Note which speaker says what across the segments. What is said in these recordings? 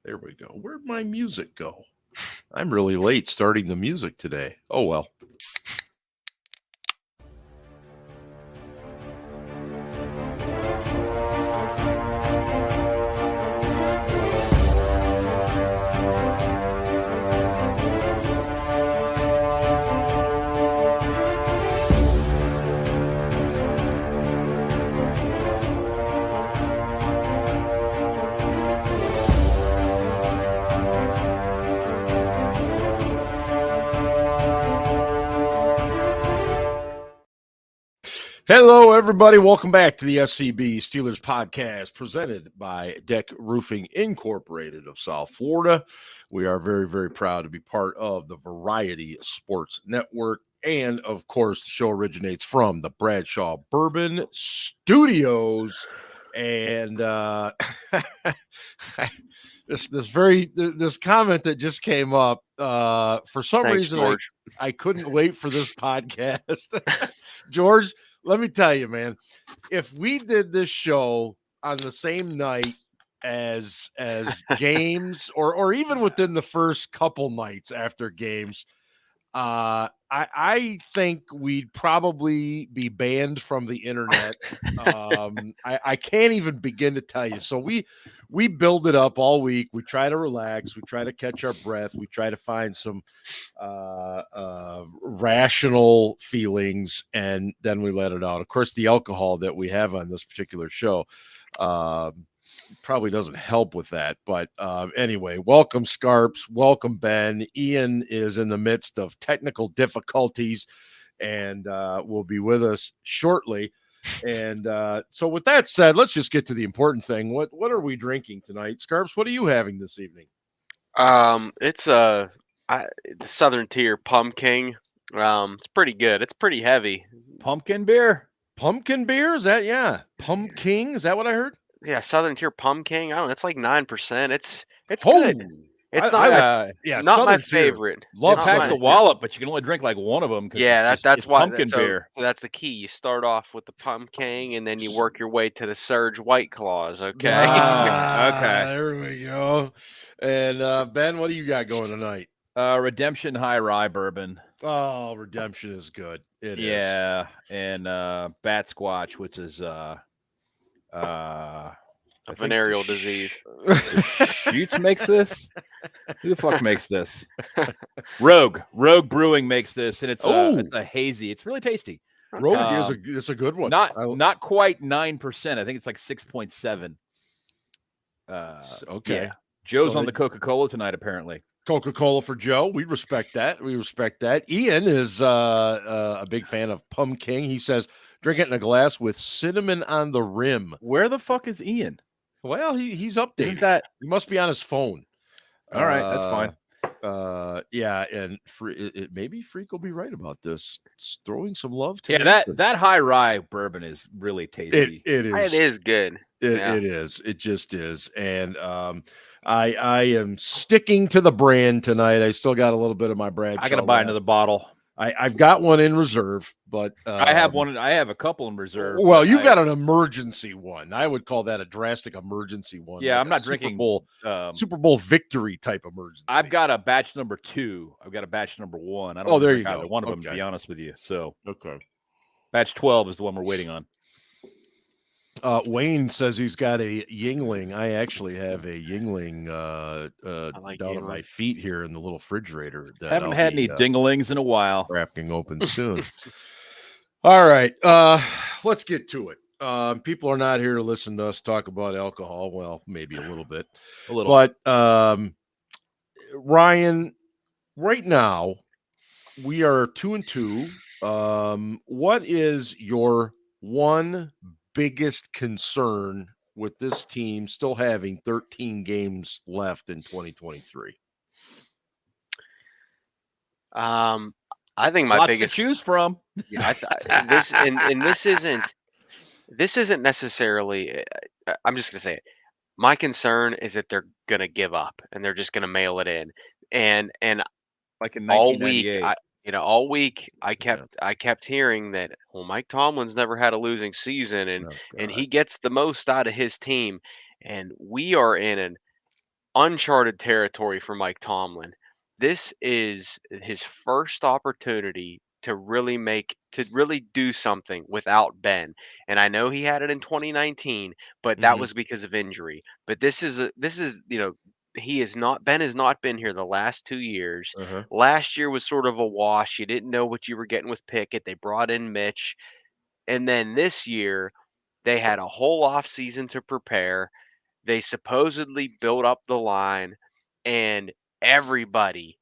Speaker 1: There we go. Where'd my music go? I'm really late starting the music today. Oh, well. Hello, everybody. Welcome back to the SCB Steelers Podcast, presented by DEK Roofing Incorporated of South Florida. We are very, very proud to be part of the Variety Sports Network. And, of course, the show originates from the Bradshaw Bourbon Studios. And this comment that just came up, for some reason, I couldn't wait for this podcast. George, let me tell you, man, if we did this show on the same night as games or even within the first couple nights after games, I think we'd probably be banned from the internet. I can't even begin to tell you. So we build it up all week. We try to relax. We try to catch our breath. We try to find some rational feelings, and then we let it out. Of course, the alcohol that we have on this particular show probably doesn't help with that. But anyway, welcome, Scarps. Welcome, Ben. Ian is in the midst of technical difficulties and will be with us shortly. And so with that said, let's just get to the important thing. What are we drinking tonight? Scarps, what are you having this evening?
Speaker 2: It's the Southern Tier Pumpkin. It's pretty good. It's pretty heavy.
Speaker 3: Pumpkin beer?
Speaker 1: Pumpkin beer? Is that, yeah. Pumpkin? Is that what I heard?
Speaker 2: Yeah, Southern Tier Pumpkin. I don't know. It's like 9%. It's good. It's not my favorite.
Speaker 3: Love packs a wallop, but you can only drink like one of them.
Speaker 2: Yeah, that's why
Speaker 3: pumpkin beer.
Speaker 2: So that's the key. You start off with the pumpkin, and then you work your way to the Surge White Claws. Okay.
Speaker 1: Okay. There we go. And Ben, what do you got going tonight?
Speaker 3: Redemption High Rye Bourbon.
Speaker 1: Oh, Redemption is good. It is.
Speaker 3: Yeah, and Bat Squatch, which is
Speaker 2: a venereal disease.
Speaker 3: Shoots makes this. Who the fuck makes this? Rogue Brewing makes this, and it's a hazy. It's really tasty.
Speaker 1: Rogue is a good one.
Speaker 3: Not quite 9%. I think it's like 6.7.
Speaker 1: Okay.
Speaker 3: Yeah. Joe's on the Coca-Cola tonight, apparently.
Speaker 1: Coca-Cola for Joe. We respect that. Ian is a big fan of Pumpkin. He says, drink it in a glass with cinnamon on the rim.
Speaker 3: Where the fuck is Ian?
Speaker 1: Well, he's updated. He must be on his phone.
Speaker 3: All right, that's fine.
Speaker 1: Yeah, and maybe Freak will be right about this. It's throwing some love to
Speaker 3: that high rye bourbon is really tasty.
Speaker 1: It is.
Speaker 2: It is good.
Speaker 1: It is. It just is. And I am sticking to the brand tonight. I still got a little bit of my Bradshaw.
Speaker 3: I got to buy another bottle.
Speaker 1: I've got one in reserve, but
Speaker 3: I have one. I have a couple in reserve.
Speaker 1: Well, you've got an emergency one. I would call that a drastic emergency one.
Speaker 3: Yeah, like I'm not drinking
Speaker 1: Super Bowl victory type emergency.
Speaker 3: I've got a batch number 2. I've got a batch number 1. I don't
Speaker 1: there you go.
Speaker 3: One of them, to be honest with you. So
Speaker 1: batch
Speaker 3: 12 is the one we're waiting on.
Speaker 1: Wayne says he's got a Yingling. I actually have a Yingling down at my feet here in the little refrigerator.
Speaker 3: Haven't had any dinglings in a while.
Speaker 1: Cracking open soon. All right, let's get to it. People are not here to listen to us talk about alcohol. Well, maybe a little bit. But Ryan, right now we are 2-2. What is your one biggest concern with this team still having 13 games left in 2023?
Speaker 2: I think my
Speaker 3: Lots
Speaker 2: biggest
Speaker 3: to choose from.
Speaker 2: Yeah, this isn't necessarily. I'm just gonna say it. My concern is that they're gonna give up and they're just gonna mail it in, and
Speaker 3: like in
Speaker 2: all week I kept hearing that Mike Tomlin's never had a losing season and he gets the most out of his team, and we are in uncharted territory for Mike Tomlin. This is his first opportunity to really do something without Ben. And I know he had it in 2019, but that was because of injury. But this is he is not Ben has not been here the last 2 years. Last year was sort of a wash. You didn't know what you were getting with Pickett. They brought in Mitch. And then this year they had a whole off season to prepare. They supposedly built up the line, and everybody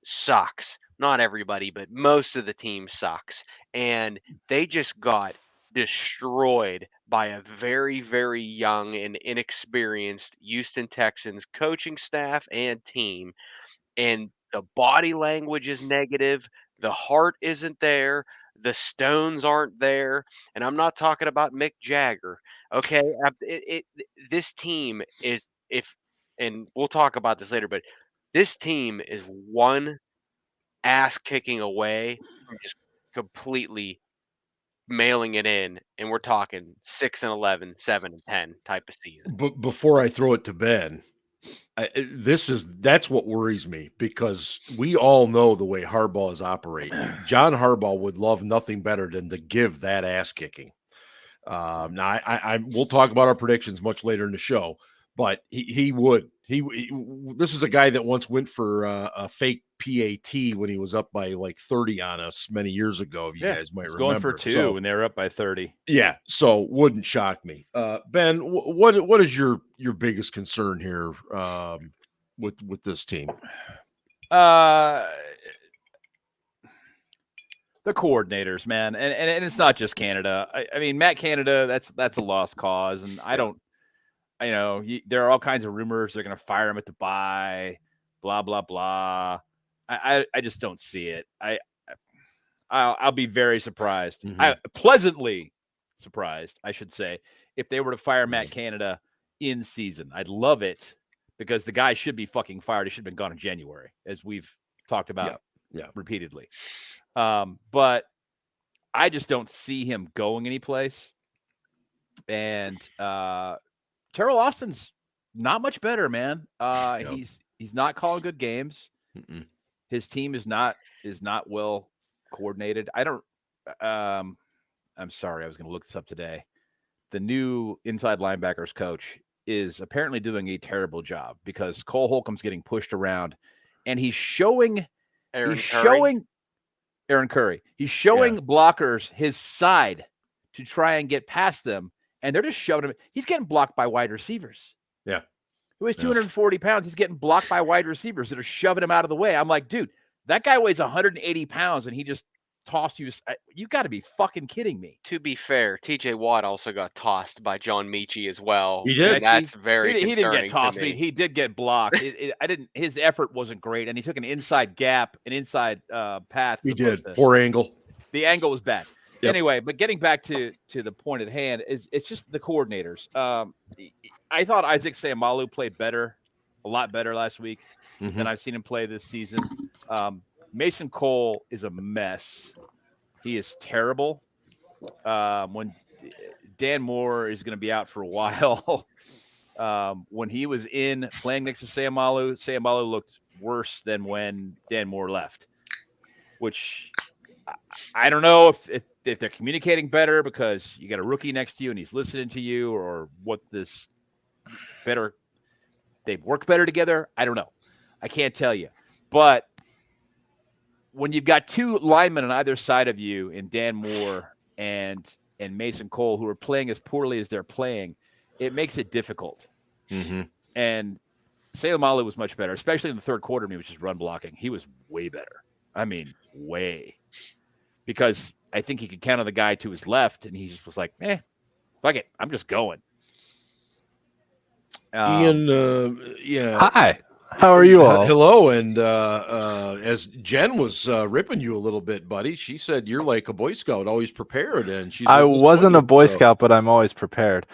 Speaker 2: sucks. Not everybody, but most of the team sucks. And they just got destroyed by a very, very young and inexperienced Houston Texans coaching staff and team. And the body language is negative. The heart isn't there. The stones aren't there. And I'm not talking about Mick Jagger. Okay. This team is, and we'll talk about this later, but this team is one ass kicking away from just completely mailing it in. And we're talking 6-11, 7-10 type of season.
Speaker 1: But before I throw it to Ben, that's what worries me, because we all know the way Harbaugh is operating. John Harbaugh would love nothing better than to give that ass kicking. Now we'll talk about our predictions much later in the show, but he would. This is a guy that once went for a fake PAT when he was up by like 30 on us many years ago. If you guys might remember,
Speaker 3: going for 2 when they were up by 30.
Speaker 1: Yeah, so wouldn't shock me. Ben, what is your biggest concern here with this team?
Speaker 3: The coordinators, man, and it's not just Canada. I mean, Matt Canada, that's a lost cause, and there are all kinds of rumors they're going to fire him at the bye, blah blah blah. I just don't see it. I'll be very surprised. Pleasantly surprised, I should say, if they were to fire Matt Canada in season. I'd love it, because the guy should be fucking fired. He should have been gone in January, as we've talked about repeatedly. But I just don't see him going anyplace. And Terrell Austin's not much better, man. He's not calling good games. His team is not well coordinated. I'm sorry, I was going to look this up today. The new inside linebackers coach is apparently doing a terrible job, because Cole Holcomb's getting pushed around, and he's showing Aaron Curry. He's showing blockers his side to try and get past them, and they're just shoving him. He's getting blocked by wide receivers. Yeah. He weighs 240 pounds. He's getting blocked by wide receivers that are shoving him out of the way. I'm like, dude, that guy weighs 180 pounds, and he just tossed you. You got to be fucking kidding me.
Speaker 2: To be fair, TJ Watt also got tossed by John Michie as well.
Speaker 1: He did.
Speaker 2: That's very concerning.
Speaker 3: He didn't get tossed. He did get blocked. His effort wasn't great, and he took an inside gap, an inside path.
Speaker 1: He did. Poor angle.
Speaker 3: The angle was bad. Yep. Anyway, but getting back to the point at hand, it's just the coordinators. I thought Isaac Seumalo played a lot better last week than I've seen him play this season. Mason Cole is a mess. He is terrible. When Dan Moore is going to be out for a while, when he was playing next to Seumalo looked worse than when Dan Moore left, which I don't know if they're communicating better because you got a rookie next to you and he's listening to you, or what they work better together. I don't know. I can't tell you. But when you've got 2 linemen on either side of you, in Dan Moore and Mason Cole, who are playing as poorly as they're playing, it makes it difficult. And Seumalo was much better, especially in the third quarter when he was just run blocking. He was way better. I mean, way. Because I think he could count on the guy to his left, and he just was like, fuck it, I'm just going.
Speaker 1: Ian,
Speaker 4: Hi. How are you all?
Speaker 1: Hello, and as Jen was ripping you a little bit, buddy, she said you're like a Boy Scout, always prepared, and I
Speaker 4: wasn't a Boy Scout, but I'm always prepared.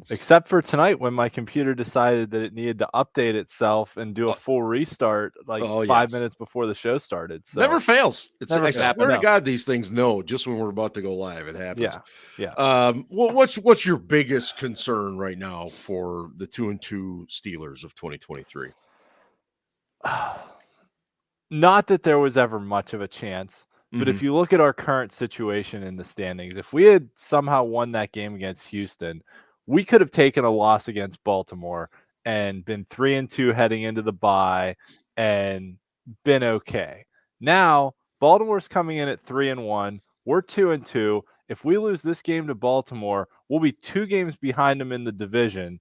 Speaker 4: Except for tonight when my computer decided that it needed to update itself and do a full restart 5 minutes before the show started. So
Speaker 1: never fails. I swear to
Speaker 4: No.
Speaker 1: God, these things know just when we're about to go live. It happens.
Speaker 4: Yeah.
Speaker 1: What's your biggest concern right now for the 2-2 Steelers of 2023?
Speaker 4: Not that there was ever much of a chance, but if you look at our current situation in the standings, if we had somehow won that game against Houston, we could have taken a loss against Baltimore and been 3-2 heading into the bye and been okay. Now, Baltimore's coming in at 3-1. We're 2-2. If we lose this game to Baltimore, we'll be 2 games behind them in the division.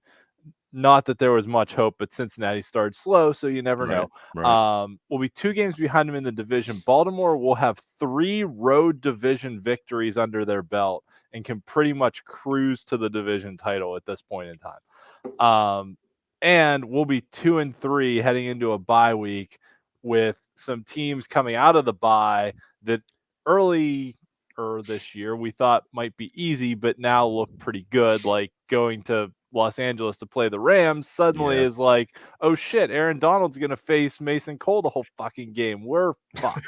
Speaker 4: Not that there was much hope, but Cincinnati started slow, so you never know.
Speaker 1: Right.
Speaker 4: We'll be 2 games behind them in the division. Baltimore will have 3 road division victories under their belt and can pretty much cruise to the division title at this point in time. And we'll be 2-3 heading into a bye week with some teams coming out of the bye that earlier this year we thought might be easy, but now look pretty good, like going to Los Angeles to play the Rams suddenly is like, oh shit, Aaron Donald's gonna face Mason Cole the whole fucking game. We're fucked.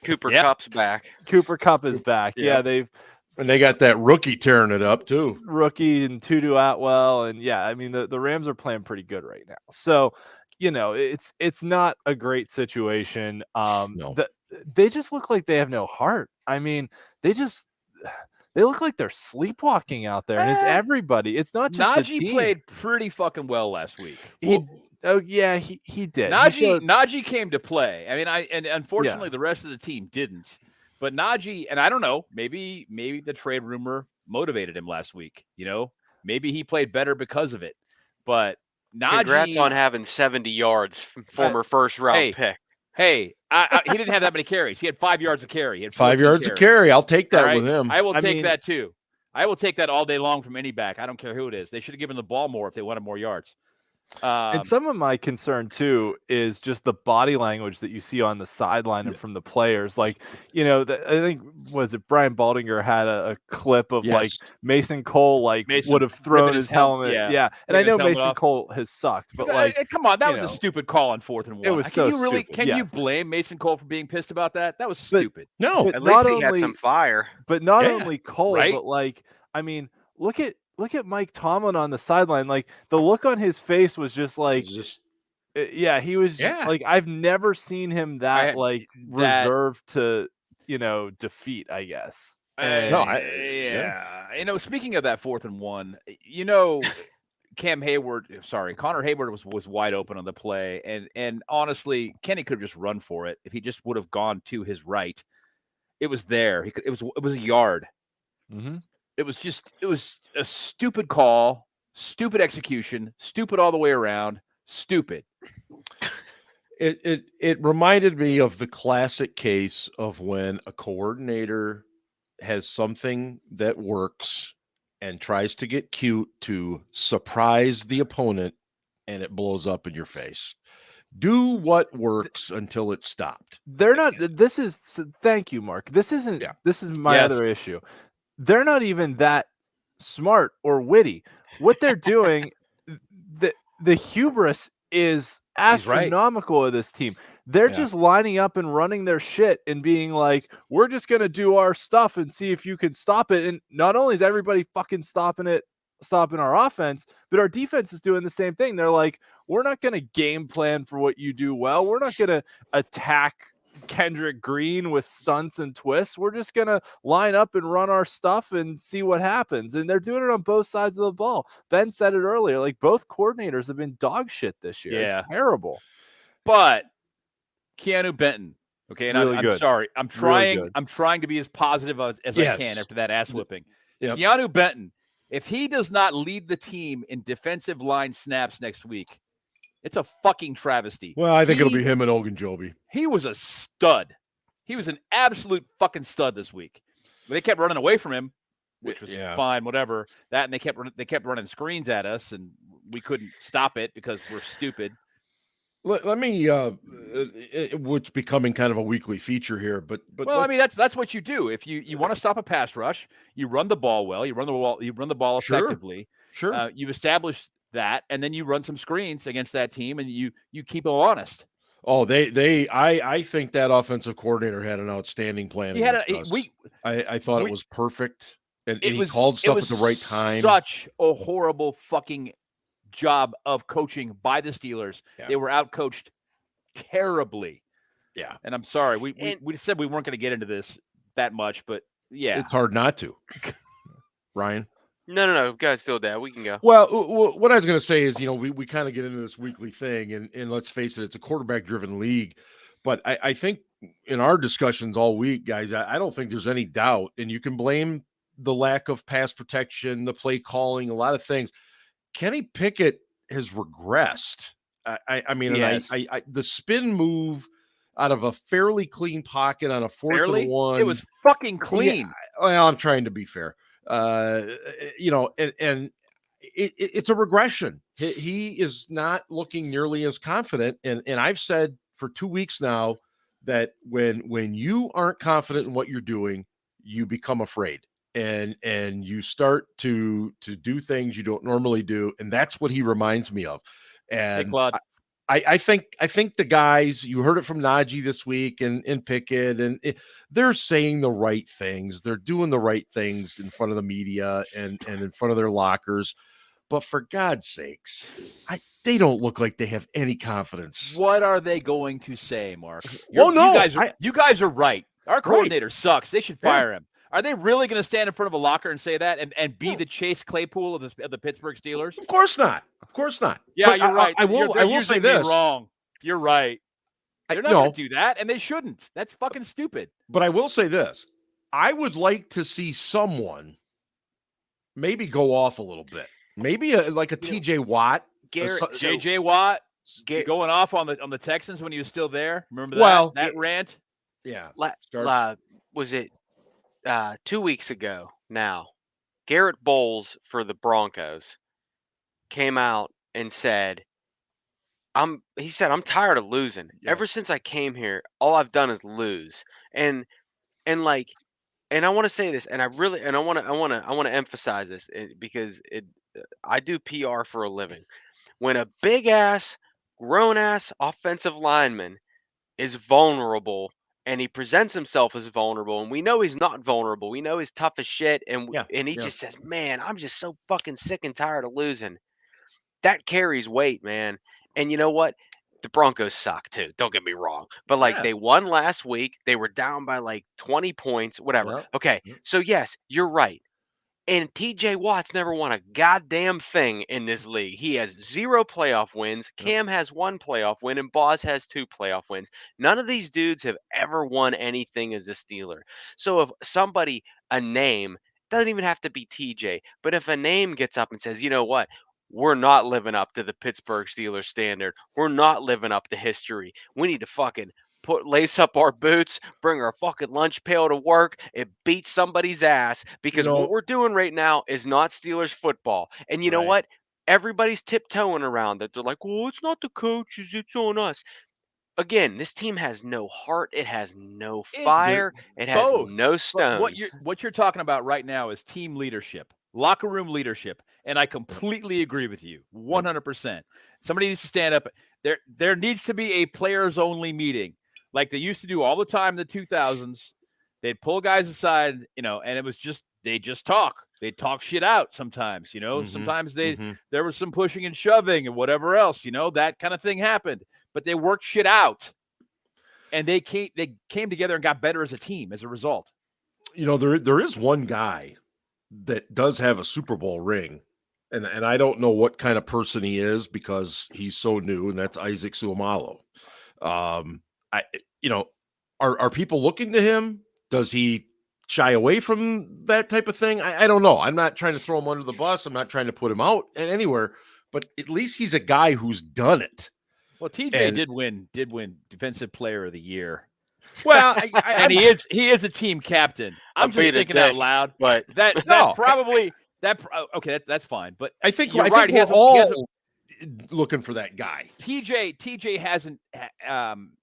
Speaker 2: Cooper Kupp's back.
Speaker 4: Cooper Kupp is back. Yeah,
Speaker 1: and they got that rookie tearing it up too.
Speaker 4: Rookie and Tutu Atwell, and I mean the Rams are playing pretty good right now. So, it's not a great situation.
Speaker 1: No.
Speaker 4: They just look like they have no heart. I mean, they look like they're sleepwalking out there, and it's everybody. It's not just
Speaker 3: Najee played pretty fucking well last week.
Speaker 4: He did.
Speaker 3: Najee came to play. I mean, unfortunately the rest of the team didn't. But Najee, and I don't know, maybe the trade rumor motivated him last week. Maybe he played better because of it. But Najee,
Speaker 2: congrats on having 70 yards from former first round pick.
Speaker 3: Hey, he didn't have that many carries. He had 5 yards of carry. He had
Speaker 1: 5 yards of carry. I'll take that with him.
Speaker 3: I will take that too. I will take that all day long from any back. I don't care who it is. They should have given the ball more if they wanted more yards.
Speaker 4: And some of my concern too is just the body language that you see on the sideline and from the players. Like, I think was it Brian Baldinger had a clip of like Mason Cole would have thrown his helmet. Yeah. And I know Mason Cole has sucked, but
Speaker 3: come on, that was a stupid call on 4th and 1.
Speaker 4: It was so stupid.
Speaker 3: Can you blame Mason Cole for being pissed about that? That was stupid.
Speaker 1: No,
Speaker 2: at least he had some fire.
Speaker 4: But not only Cole, but I mean, look at Mike Tomlin on the sideline. Like the look on his face was just like, he was like, I've never seen him reserved to, defeat, I guess.
Speaker 3: Speaking of that 4th and 1, Connor Hayward was wide open on the play. And honestly, Kenny could have just run for it. If he just would have gone to his right, it was there. It was a yard.
Speaker 4: Mm-hmm.
Speaker 3: It was a stupid call, stupid execution, stupid all the way around, stupid.
Speaker 1: It reminded me of the classic case of when a coordinator has something that works and tries to get cute to surprise the opponent and it blows up in your face. Do what works until it's stopped.
Speaker 4: They're not. Thank you, Mark. This isn't. This is my other issue. They're not even that smart or witty. What they're doing, the hubris is astronomical of this team. They're just lining up and running their shit and being like, we're just going to do our stuff and see if you can stop it. And not only is everybody fucking stopping our offense, but our defense is doing the same thing. They're like, we're not going to game plan for what you do well. We're not going to attack Kendrick Green with stunts and twists. We're just gonna line up and run our stuff and see what happens. And they're doing it on both sides of the ball. Ben said it earlier, like both coordinators have been dog shit this year. It's terrible.
Speaker 3: But Keanu Benton, okay, and
Speaker 4: really
Speaker 3: I'm sorry. I'm trying to be as positive as I can after that ass whipping.
Speaker 1: Yep.
Speaker 3: Keanu Benton, if he does not lead the team in defensive line snaps next week, it's a fucking travesty.
Speaker 1: Well, I think it'll be him and Ogunjobi.
Speaker 3: He was a stud. He was an absolute fucking stud this week. They kept running away from him, which was fine, whatever. That and they kept running screens at us, and we couldn't stop it because we're stupid.
Speaker 1: Let me, which becoming kind of a weekly feature here, but
Speaker 3: well, I mean, that's what you do. If you want to stop a pass rush, you run the ball well, you run the ball effectively.
Speaker 1: Sure.
Speaker 3: You establish that, and then you run some screens against that team, and you keep them honest.
Speaker 1: Oh, I think that offensive coordinator had an outstanding plan. I thought it was perfect, and he called stuff at the right time.
Speaker 3: Such a horrible fucking job of coaching by the Steelers. Yeah. They were outcoached terribly.
Speaker 1: Yeah.
Speaker 3: And I'm sorry. We said we weren't going to get into this that much, but yeah.
Speaker 1: It's hard not to. Ryan?
Speaker 2: No. Guys, still there. We can go.
Speaker 1: Well, what I was going to say is, we kind of get into this weekly thing, and let's face it, it's a quarterback-driven league. But I think in our discussions all week, guys, I don't think there's any doubt, and you can blame the lack of pass protection, the play calling, a lot of things. Kenny Pickett has regressed. I mean, yes. The spin move out of a fairly clean pocket on a 4th and 1.
Speaker 3: It was fucking clean.
Speaker 1: Yeah, well, I'm trying to be fair. And it's a regression. He is not looking nearly as confident. And I've said for 2 weeks now that when you aren't confident in what you're doing, you become afraid. And you start to do things you don't normally do, and that's what he reminds me of. And
Speaker 3: hey, Claude.
Speaker 1: I think the guys, you heard it from Najee this week and Pickett, and they're saying the right things. They're doing the right things in front of the media and in front of their lockers. But for God's sakes, they don't look like they have any confidence.
Speaker 3: What are they going to say, Mark?
Speaker 1: You
Speaker 3: guys are right. Our coordinator sucks. They should fire him. Are they really going to stand in front of a locker and say that and be the Chase Claypool of the Pittsburgh Steelers?
Speaker 1: Of course not.
Speaker 3: Yeah, but you're right.
Speaker 1: I will say this.
Speaker 3: Wrong. You're right. They're not going to do that, and they shouldn't. That's fucking stupid.
Speaker 1: But I will say this. I would like to see someone maybe go off a little bit. Maybe like a TJ Watt.
Speaker 3: JJ Watt going off on the Texans when he was still there. Remember that rant?
Speaker 1: Yeah.
Speaker 2: Was it 2 weeks ago now? Garrett Bowles for the Broncos came out and said, I'm tired of losing. Yes. Ever since I came here, all I've done is lose. And I want to say this, and I want to emphasize this because I do PR for a living. When a big ass, grown ass offensive lineman is vulnerable and he presents himself as vulnerable, and we know he's not vulnerable. We know he's tough as shit, and he just says, "Man, I'm just so fucking sick and tired of losing." That carries weight, man. And you know what? The Broncos suck too. Don't get me wrong. But they won last week. They were down by 20 points, whatever. Yep. Okay. So yes, you're right. And TJ Watt's never won a goddamn thing in this league. He has 0 playoff wins. Cam has 1 playoff win, and Boz has 2 playoff wins. None of these dudes have ever won anything as a Steeler. So if somebody, a name, doesn't even have to be TJ, but if a name gets up and says, you know what? We're not living up to the Pittsburgh Steelers standard. We're not living up to history. We need to fucking lace up our boots, bring our fucking lunch pail to work, and beat somebody's ass, because what we're doing right now is not Steelers football. And you know what? Everybody's tiptoeing around that. They're like, well, it's not the coaches, it's on us. Again, this team has no heart. It has no fire. It has no stones.
Speaker 3: What you're talking about right now is team leadership. Locker room leadership, and I completely agree with you 100%. Somebody needs to stand up. There needs to be a players only meeting like they used to do all the time in the 2000s. They'd pull guys aside, and it was just they just talk. They talk shit out sometimes, Sometimes there was some pushing and shoving and whatever else, that kind of thing happened. But they worked shit out, and they came together and got better as a team as a result.
Speaker 1: There is one guy that does have a Super Bowl ring, and I don't know what kind of person he is because he's so new, and that's Isaac Seumalo. Are people looking to him? Does he shy away from that type of thing? I don't know. I'm not trying to throw him under the bus. I'm not trying to put him out anywhere, but at least he's a guy who's done it.
Speaker 3: Well, TJ did win Defensive Player of the Year.
Speaker 1: Well,
Speaker 3: and he is a team captain. I'm just thinking out loud,
Speaker 2: but
Speaker 3: that's fine. But
Speaker 1: I think
Speaker 3: you're right.
Speaker 1: looking for that guy.
Speaker 3: TJ hasn't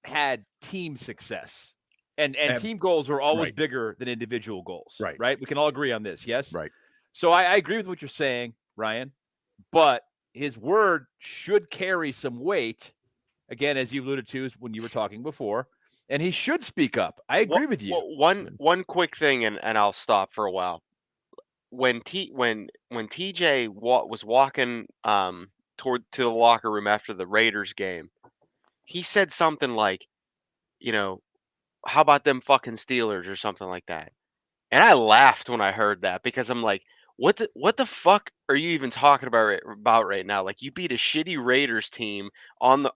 Speaker 3: had team success. And team goals are always bigger than individual goals. Right. We can all agree on this. Yes.
Speaker 1: Right.
Speaker 3: So I agree with what you're saying, Ryan, but his word should carry some weight. Again, as you alluded to when you were talking before, and he should speak up. I agree with you.
Speaker 2: One quick thing, and I'll stop for a while. When TJ was walking to the locker room after the Raiders game, he said something like, how about them fucking Steelers or something like that. And I laughed when I heard that because I'm like, what the fuck are you even talking about right now? Like, you beat a shitty Raiders team I'm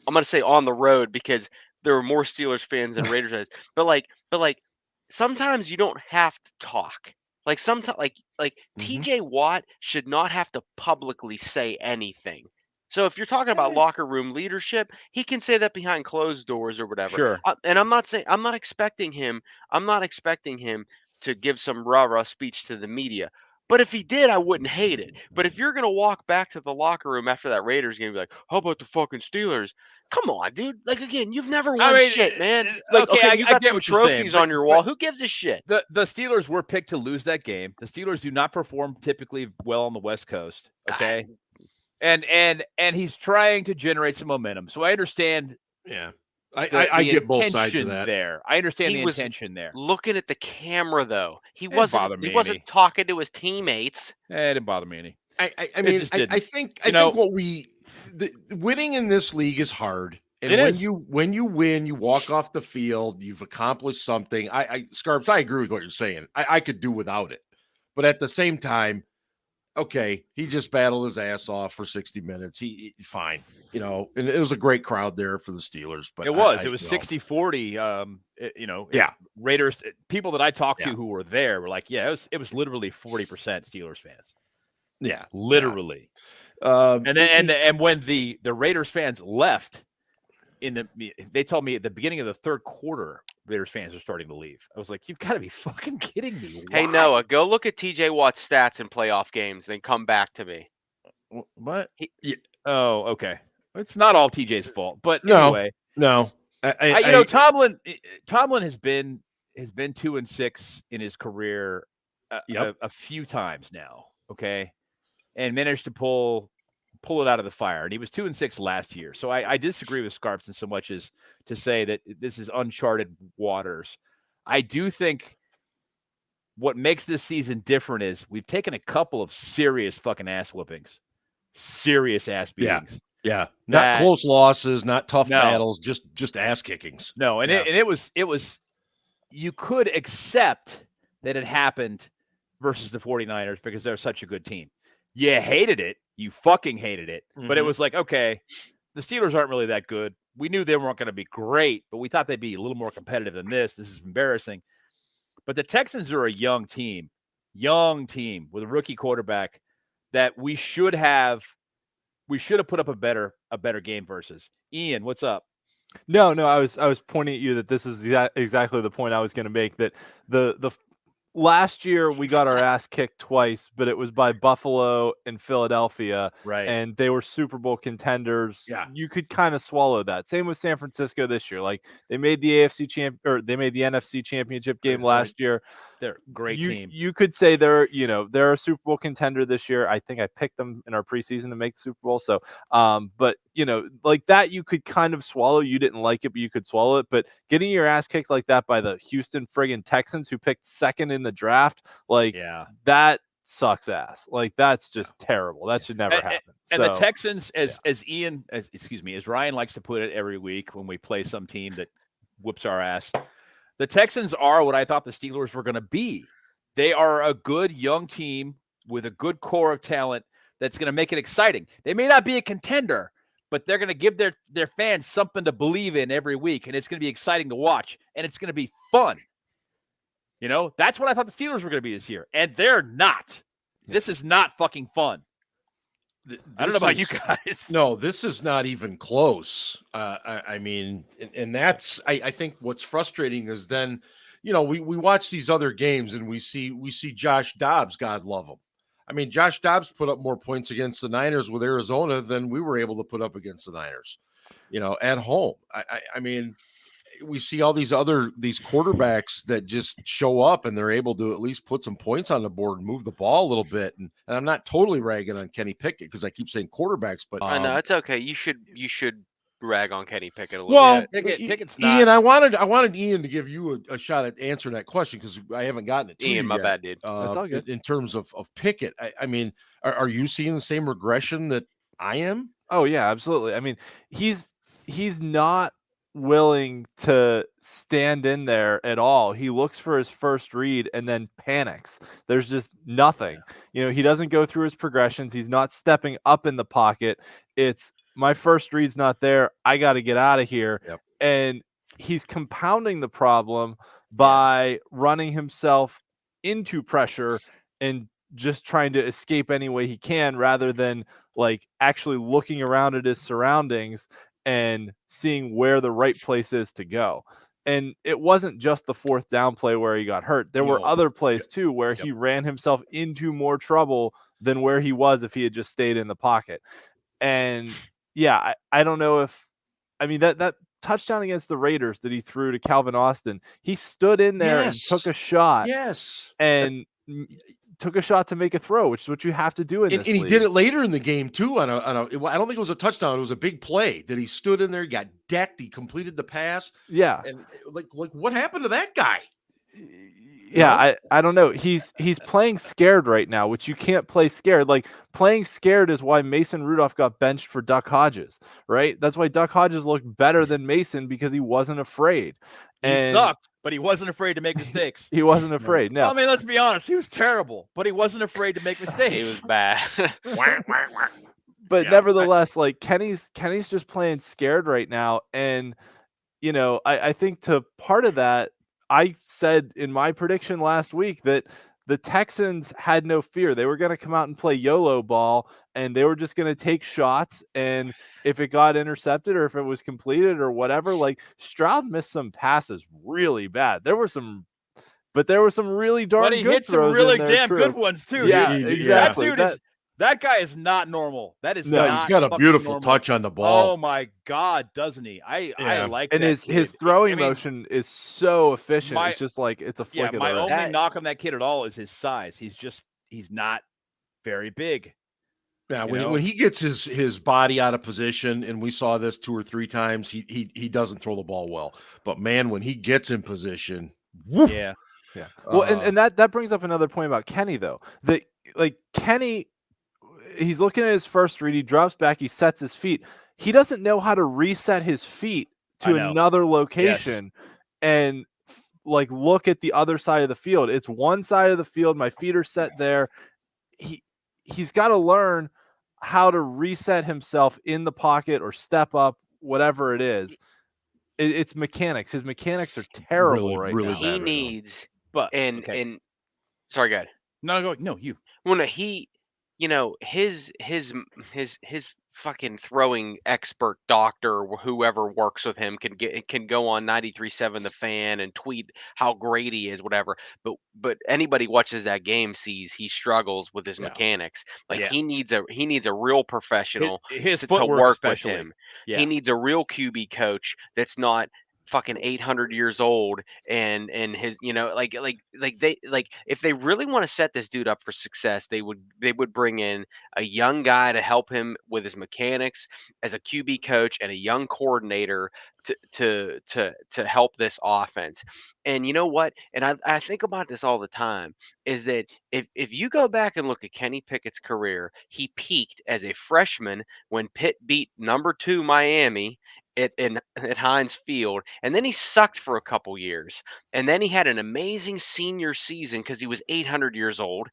Speaker 2: gonna say on the road because there were more Steelers fans than Raiders fans. But like sometimes you don't have to talk. Like sometimes like TJ Watt should not have to publicly say anything. So if you're talking about locker room leadership, he can say that behind closed doors or whatever.
Speaker 3: Sure.
Speaker 2: And I'm not expecting him to give some rah-rah speech to the media. But if he did, I wouldn't hate it. But if you're going to walk back to the locker room after that Raiders game and be like, how about the fucking Steelers? Come on, dude. Like, again, you've never won shit, man. Like, okay, you got some trophies on your wall. Who gives a shit?
Speaker 3: The Steelers were picked to lose that game. The Steelers do not perform typically well on the West Coast, okay? And he's trying to generate some momentum. So I understand.
Speaker 1: Yeah. I get both sides of that.
Speaker 3: There, I understand the intention there.
Speaker 2: Looking at the camera, though, he wasn't talking to his teammates.
Speaker 3: It didn't bother me any.
Speaker 1: I think winning in this league is hard. And when you win, you walk off the field, you've accomplished something. Scarps, I agree with what you're saying. I could do without it, but at the same time, okay, he just battled his ass off for 60 minutes. He fine, and it was a great crowd there for the Steelers. But
Speaker 3: it was 60-40. Raiders people that I talked to who were there were like, it was literally 40% Steelers fans.
Speaker 1: Yeah,
Speaker 3: literally. And when the Raiders fans left, they told me at the beginning of the third quarter, Raiders fans are starting to leave. I was like, you've got to be fucking kidding me. Why?
Speaker 2: Hey, Noah, go look at TJ Watt's stats in playoff games, then come back to me.
Speaker 3: What? Oh, okay. It's not all TJ's fault, but anyway.
Speaker 1: No.
Speaker 3: Tomlin has been 2-6 in his career a few times now, okay? And managed to pull it out of the fire. And he was 2-6 last year. So I disagree with Scarpson so much as to say that this is uncharted waters. I do think what makes this season different is we've taken a couple of serious fucking ass whoopings, serious ass beatings.
Speaker 1: Yeah. Not close losses, not tough battles, just ass kickings.
Speaker 3: No. And it was, you could accept that it happened versus the 49ers because they're such a good team. You hated it. You fucking hated it. But it was like, okay, the Steelers aren't really that good. We knew they weren't going to be great, but we thought they'd be a little more competitive than this. This is embarrassing. But the Texans are a young team with a rookie quarterback that we should have put up a better game versus. Ian, what's up?
Speaker 4: No, I was pointing at you that this is exactly the point I was going to make, that the last year we got our ass kicked twice, but it was by Buffalo and Philadelphia,
Speaker 3: right?
Speaker 4: And they were Super Bowl contenders.
Speaker 1: Yeah,
Speaker 4: you could kind of swallow that. Same with San Francisco this year. Like they made the NFC Championship game last year.
Speaker 3: They're a great team.
Speaker 4: You could say they're a Super Bowl contender this year. I think I picked them in our preseason to make the Super Bowl. So, but like that, you could kind of swallow. You didn't like it, but you could swallow it. But getting your ass kicked like that by the Houston friggin' Texans, who picked second in the draft, that sucks ass. Like that's just terrible. That should never happen.
Speaker 3: And the Texans, as Ryan likes to put it every week when we play some team that whoops our ass, the Texans are what I thought the Steelers were going to be. They are a good young team with a good core of talent that's going to make it exciting. They may not be a contender, but they're going to give their fans something to believe in every week, and it's going to be exciting to watch, and it's going to be fun. That's what I thought the Steelers were going to be this year, and they're not. This is not fucking fun. I don't know about you guys.
Speaker 1: No, this is not even close. I mean, and that's I think what's frustrating is then, we watch these other games and we see Josh Dobbs, God love him. I mean, Josh Dobbs put up more points against the Niners with Arizona than we were able to put up against the Niners, at home. I mean, we see all these quarterbacks that just show up and they're able to at least put some points on the board and move the ball a little bit. And I'm not totally ragging on Kenny Pickett because I keep saying quarterbacks, but
Speaker 2: I know it's okay. You should rag on Kenny Pickett a little bit.
Speaker 3: Pickett's
Speaker 1: Ian,
Speaker 3: not.
Speaker 1: I wanted Ian to give you a shot at answering that question because I haven't gotten it to
Speaker 2: Ian,
Speaker 1: you
Speaker 2: my
Speaker 1: yet.
Speaker 2: bad, dude.
Speaker 4: That's all good.
Speaker 1: In terms of Pickett, I mean, are you seeing the same regression that I am?
Speaker 4: Oh yeah, absolutely. I mean, he's not willing to stand in there at all. He looks for his first read and then panics. There's just nothing. He doesn't go through his progressions. He's not stepping up in the pocket. It's my first read's not there. I got to get out of here.
Speaker 1: Yep.
Speaker 4: And he's compounding the problem by running himself into pressure and just trying to escape any way he can rather than like actually looking around at his surroundings and seeing where the right place is to go. And it wasn't just the fourth down play where he got hurt. There were other plays too where he ran himself into more trouble than where he was if he had just stayed in the pocket. And yeah, I don't know that touchdown against the Raiders that he threw to Calvin Austin, he stood in there and took a shot.
Speaker 1: Yes.
Speaker 4: And took a shot to make a throw, which is what you have to do in this league.
Speaker 1: He did it later in the game too. I don't think it was a touchdown. It was a big play that he stood in there, got decked, he completed the pass.
Speaker 4: Yeah.
Speaker 1: And like what happened to that guy?
Speaker 4: Yeah, I don't know. He's playing scared right now, which you can't play scared. Like playing scared is why Mason Rudolph got benched for Duck Hodges, right? That's why Duck Hodges looked better than Mason because he wasn't afraid.
Speaker 3: He sucked, but he wasn't afraid to make mistakes.
Speaker 4: He wasn't afraid. No.
Speaker 3: I mean, let's be honest. He was terrible, but he wasn't afraid to make mistakes.
Speaker 2: He was bad.
Speaker 4: But nevertheless, like Kenny's just playing scared right now. And, I think to part of that, I said in my prediction last week that the Texans had no fear. They were going to come out and play YOLO ball, and they were just going to take shots. And if it got intercepted or if it was completed or whatever, like Stroud missed some passes really bad. There were some really darn good throws. But he hit some
Speaker 3: really damn good ones too.
Speaker 4: Yeah, exactly.
Speaker 3: That guy is not normal. That is
Speaker 1: no,
Speaker 3: not.
Speaker 1: He's got a beautiful
Speaker 3: normal.
Speaker 1: touch on the ball.
Speaker 3: Oh my God, doesn't he? I like
Speaker 4: and
Speaker 3: that.
Speaker 4: And his throwing motion is so efficient. It's just like it's a flick of the
Speaker 3: my
Speaker 4: wrist.
Speaker 3: only knock on that kid at all is his size. He's not very big.
Speaker 1: Yeah, when he gets his body out of position, and we saw this 2 or 3 times, he doesn't throw the ball well. But man, when he gets in position, whoop,
Speaker 4: yeah. Well, and that brings up another point about Kenny though. That like Kenny. He's looking at his first read. He drops back. He sets his feet. He doesn't know how to reset his feet to another location and like look at the other side of the field. It's one side of the field. My feet are set there. He's got to learn how to reset himself in the pocket or step up, whatever it is. It's mechanics. His mechanics are terrible right now.
Speaker 2: He needs, and sorry, go ahead.
Speaker 3: No, you.
Speaker 2: Well, no, he. His fucking throwing expert doctor or whoever works with him can go on 93.7 The Fan and tweet how great he is, whatever. But anybody watches that game sees he struggles with his mechanics. Like he needs a real professional
Speaker 3: his
Speaker 2: to work with
Speaker 3: especially.
Speaker 2: him.
Speaker 3: Yeah.
Speaker 2: He needs a real QB coach that's not fucking 800 years old and his if they really want to set this dude up for success, they would bring in a young guy to help him with his mechanics as a QB coach and a young coordinator to help this offense. And you know what? And I think about this all the time is that if you go back and look at Kenny Pickett's career, he peaked as a freshman when Pitt beat number 2 Miami at Heinz Field, and then he sucked for a couple years, and then he had an amazing senior season because he was 800 years old,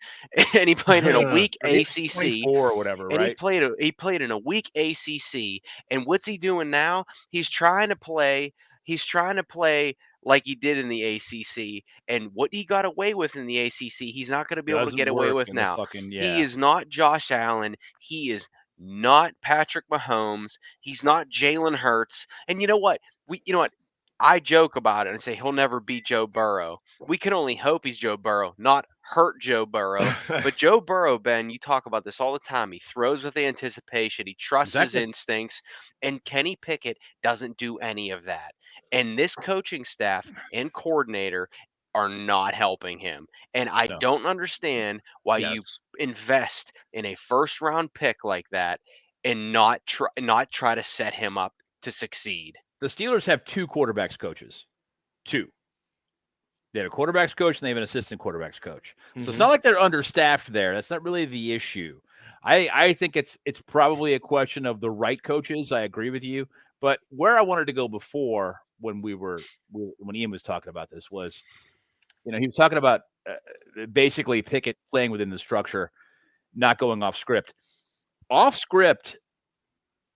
Speaker 2: and he played in a weak ACC
Speaker 3: or whatever,
Speaker 2: and
Speaker 3: right?
Speaker 2: he played in a weak ACC, and what's he doing now? He's trying to play like he did in the ACC, and what he got away with in the ACC, he's not going to be able to get away with now. He is not Josh Allen. He is not Patrick Mahomes. He's not Jalen Hurts. And you know what? I joke about it and say he'll never beat Joe Burrow. We can only hope he's Joe Burrow, not hurt Joe Burrow. But Joe Burrow, Ben, you talk about this all the time. He throws with anticipation. He trusts his instincts. And Kenny Pickett doesn't do any of that. And this coaching staff and coordinator are not helping him. And I don't understand why you invest in a first-round pick like that and not try to set him up to succeed.
Speaker 3: The Steelers have 2 quarterbacks coaches. 2. They have a quarterbacks coach and they have an assistant quarterbacks coach. Mm-hmm. So it's not like they're understaffed there. That's not really the issue. I think it's probably a question of the right coaches. I agree with you. But where I wanted to go before when Ian was talking about this was, he was talking about basically Pickett playing within the structure, not going off script. Off script,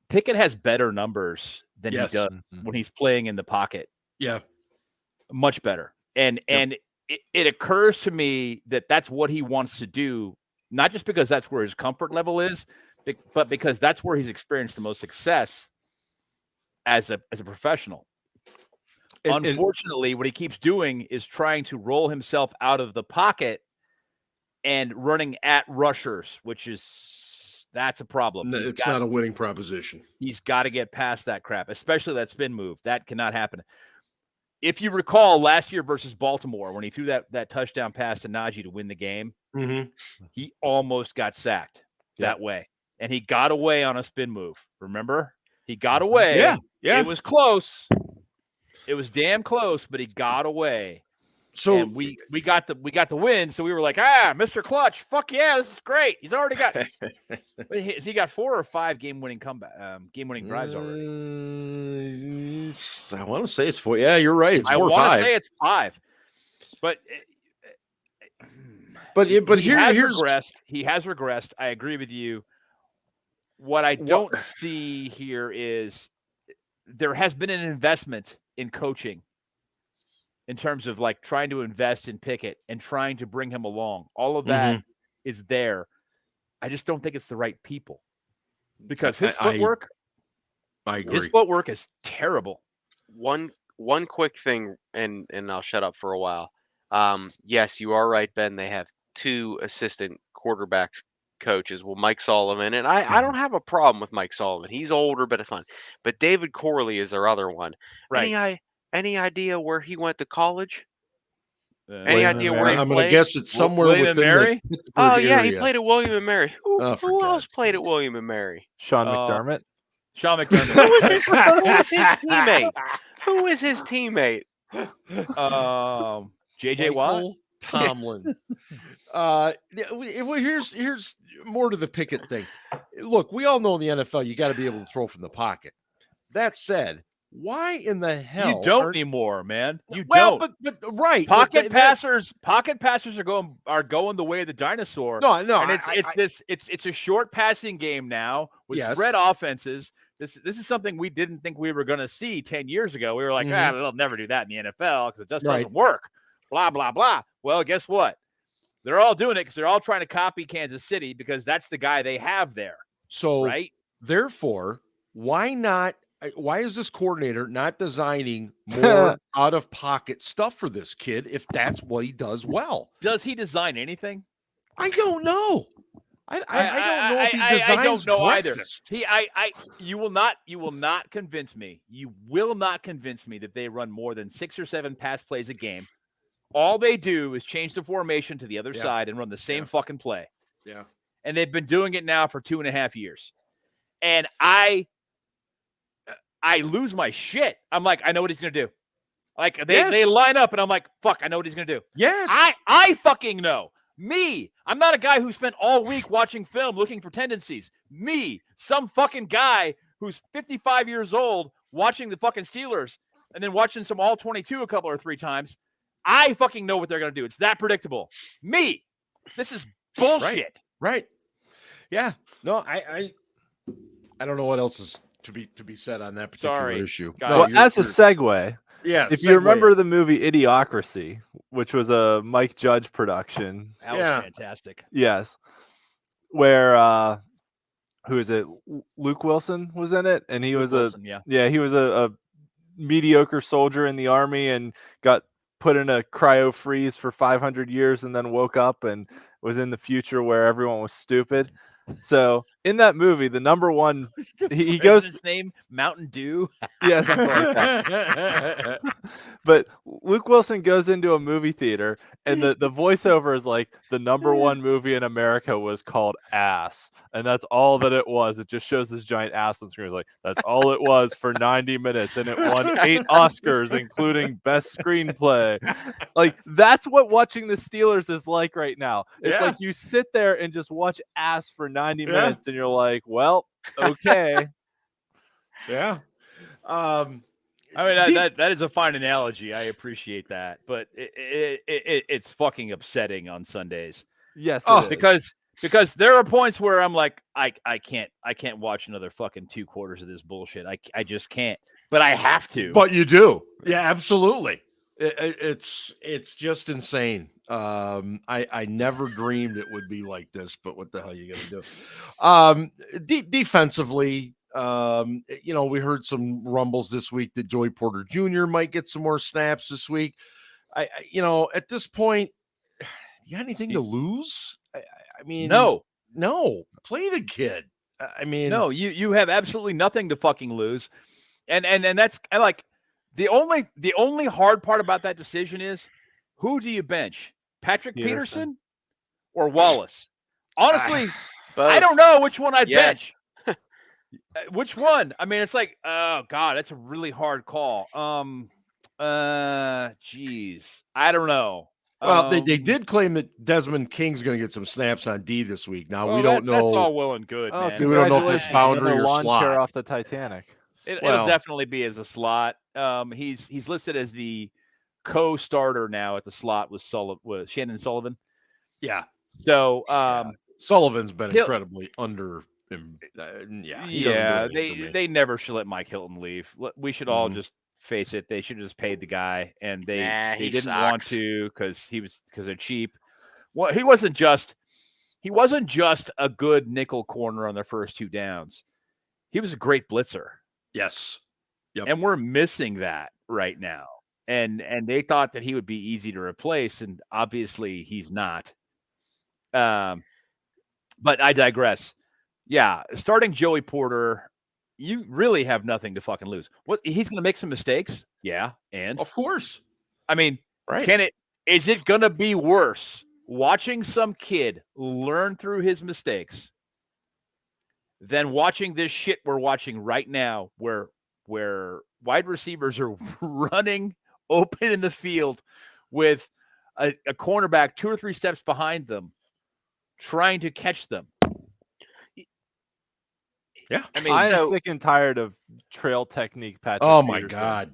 Speaker 3: Pickett has better numbers than he does when he's playing in the pocket.
Speaker 1: Yeah.
Speaker 3: Much better. And it occurs to me that that's what he wants to do, not just because that's where his comfort level is, but because that's where he's experienced the most success as a professional. Unfortunately, what he keeps doing is trying to roll himself out of the pocket and running at rushers, that's a problem.
Speaker 1: It's not a winning proposition.
Speaker 3: He's got to get past that crap, especially that spin move. That cannot happen. If you recall last year versus Baltimore, when he threw that touchdown pass to Najee to win the game, he almost got sacked that way. And he got away on a spin move. Remember? He got away.
Speaker 1: Yeah.
Speaker 3: It was close. It was damn close, but he got away. So and we got the win. So we were like, Mr. Clutch, fuck yeah, this is great. He's already got. Has he got 4 or 5 game-winning drives already?
Speaker 1: I want to say it's 4. Yeah, you're right. It's 4 or 5.
Speaker 3: I want to say it's 5. But he has regressed. He has regressed. I agree with you. What I don't see here is there has been an investment in coaching. In terms of like trying to invest in Pickett and trying to bring him along. All of that is there. I just don't think it's the right people. Because his footwork,
Speaker 1: I agree.
Speaker 3: His footwork is terrible.
Speaker 2: One quick thing, and I'll shut up for a while. Yes, you are right, Ben. They have 2 assistant quarterbacks coaches. Well, Mike Sullivan, and I don't have a problem with Mike Sullivan. He's older, but it's fine. But David Corley is their other one.
Speaker 3: Right.
Speaker 2: Any idea where he went to college? Any idea where he played?
Speaker 1: I'm going to guess it's somewhere within
Speaker 3: Mary?
Speaker 2: Oh, yeah, he played at William & Mary. Who else played at William & Mary?
Speaker 4: Sean McDermott.
Speaker 3: Sean McDermott.
Speaker 2: Who is his teammate?
Speaker 3: J.J. Watt?
Speaker 1: Tomlin. Here's more to the Pickett thing. Look, we all know in the NFL you got to be able to throw from the pocket. That said, why in the hell
Speaker 3: you don't anymore, man? You
Speaker 1: don't.
Speaker 3: But
Speaker 1: right.
Speaker 3: Pocket passers are going the way of the dinosaur.
Speaker 1: No.
Speaker 3: And it's a short passing game now with spread offenses. This is something we didn't think we were going to see 10 years ago. We were like, they'll never do that in the NFL because it just doesn't work. Blah blah blah. Well, guess what? They're all doing it because they're all trying to copy Kansas City because that's the guy they have there.
Speaker 1: So
Speaker 3: right.
Speaker 1: Therefore, why not? Why is this coordinator not designing more out-of-pocket stuff for this kid if that's what he does well?
Speaker 3: Does he design anything?
Speaker 1: I don't know. I don't know if he designs
Speaker 3: I don't know
Speaker 1: breakfast.
Speaker 3: either. You will not convince me. You will not convince me that they run more than 6 or 7 pass plays a game. All they do is change the formation to the other side and run the same fucking play.
Speaker 1: Yeah.
Speaker 3: And they've been doing it now for 2.5 years. And I lose my shit. I'm like, I know what he's going to do. Like they line up and I'm like, fuck, I know what he's going to do.
Speaker 1: Yes.
Speaker 3: I fucking know. Me. I'm not a guy who spent all week watching film looking for tendencies. Me. Some fucking guy who's 55 years old watching the fucking Steelers and then watching some all 22 a couple or 3 times. I fucking know what they're going to do. It's that predictable. Me. This is bullshit.
Speaker 1: Right. Yeah. No, I don't know what else is to be said on that particular issue.
Speaker 4: Well, as a segue, if you remember the movie Idiocracy, which was a Mike Judge production.
Speaker 3: That was fantastic.
Speaker 4: Yes. Where who is it? Luke Wilson was in it, and he was he was a mediocre soldier in the army and got put in a cryo freeze for 500 years and then woke up and was in the future where everyone was stupid. So in that movie, the number one, he goes
Speaker 3: his name Mountain Dew.
Speaker 4: Yeah, something like that. But Luke Wilson goes into a movie theater, and the voiceover is like, the number one movie in America was called Ass, and that's all that it was. It just shows this giant ass on screen. Like, that's all it was for 90 minutes, and it won 8 Oscars, including Best Screenplay. Like, that's what watching the Steelers is like right now. It's like you sit there and just watch Ass for 90 minutes, and you're like, well, okay.
Speaker 1: Yeah.
Speaker 3: I mean, that is a fine analogy. I appreciate that, but it's fucking upsetting on Sundays.
Speaker 4: Yes,
Speaker 3: because there are points where I'm like, I can't watch another fucking 2 quarters of this bullshit. I just can't. But I have to.
Speaker 1: But you do. Yeah, absolutely. It's just insane. I never dreamed it would be like this, but what the hell are you gonna do? Defensively, we heard some rumbles this week that Joey Porter Jr. might get some more snaps this week. At this point, you got anything to lose? I mean, no, play the kid. I mean,
Speaker 3: no, you have absolutely nothing to fucking lose. And that's like the only hard part about that decision is, who do you bench? Patrick Peterson or Wallace? Honestly, I don't know which one I'd bench. Which one? I mean, it's like, oh God, that's a really hard call. Geez, I don't know.
Speaker 1: Well, they did claim that Desmond King's going to get some snaps on D this week. Now we don't know.
Speaker 3: That's all well and good, man.
Speaker 1: We don't know if it's boundary or slot.
Speaker 4: Off the Titanic.
Speaker 3: It'll definitely be as a slot. He's listed as the co-starter now at the slot with Shannon Sullivan.
Speaker 1: Yeah.
Speaker 3: So
Speaker 1: Sullivan's been incredibly under him.
Speaker 3: They never should let Mike Hilton leave. We should all just face it. They should have just paid the guy, and they didn't want to because they're cheap. Well, he wasn't just a good nickel corner on their first 2 downs. He was a great blitzer.
Speaker 1: Yes. Yep.
Speaker 3: And we're missing that right now. And they thought that he would be easy to replace, and obviously he's not. But I digress. Yeah, starting Joey Porter, you really have nothing to fucking lose. He's going to make some mistakes? Yeah, and
Speaker 1: of course.
Speaker 3: I mean,
Speaker 1: right.
Speaker 3: Is it going to be worse watching some kid learn through his mistakes than watching this shit we're watching right now, where wide receivers are running open in the field with a cornerback 2 or 3 steps behind them trying to catch them?
Speaker 1: Yeah.
Speaker 4: I mean, I'm sick and tired of trail technique, Patrick.
Speaker 1: Oh my God.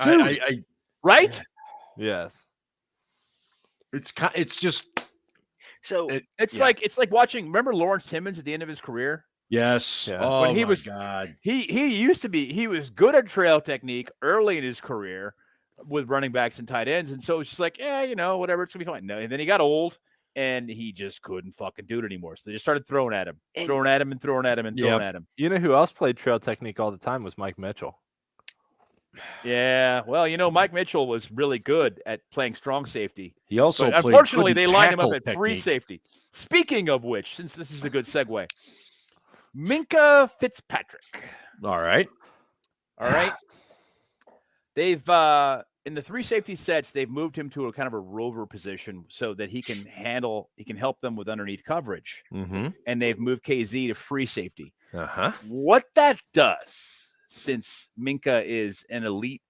Speaker 3: Dude, right?
Speaker 4: Yes.
Speaker 1: It's just
Speaker 2: so
Speaker 3: it's like watching, remember Lawrence Timmons at the end of his career?
Speaker 1: Yes.
Speaker 4: Yeah.
Speaker 1: Oh
Speaker 3: when he
Speaker 1: my God.
Speaker 3: He used to be, he was good at trail technique early in his career with running backs and tight ends. And so it's just like, whatever, it's gonna be fine. No, and then he got old and he just couldn't fucking do it anymore. So they just started throwing at him. You
Speaker 4: know who else played trail technique all the time was Mike Mitchell.
Speaker 3: Yeah, well, Mike Mitchell was really good at playing strong safety.
Speaker 1: He also played
Speaker 3: unfortunately, they lined him up at
Speaker 1: technique.
Speaker 3: free safety. Speaking of which, since this is a good segue, Minka Fitzpatrick.
Speaker 1: All right.
Speaker 3: They've in the 3 safety sets, they've moved him to a kind of a rover position so that he can help them with underneath coverage.
Speaker 1: Mm-hmm.
Speaker 3: And they've moved KZ to free safety.
Speaker 1: Uh-huh.
Speaker 3: What that does, since Minka is an elite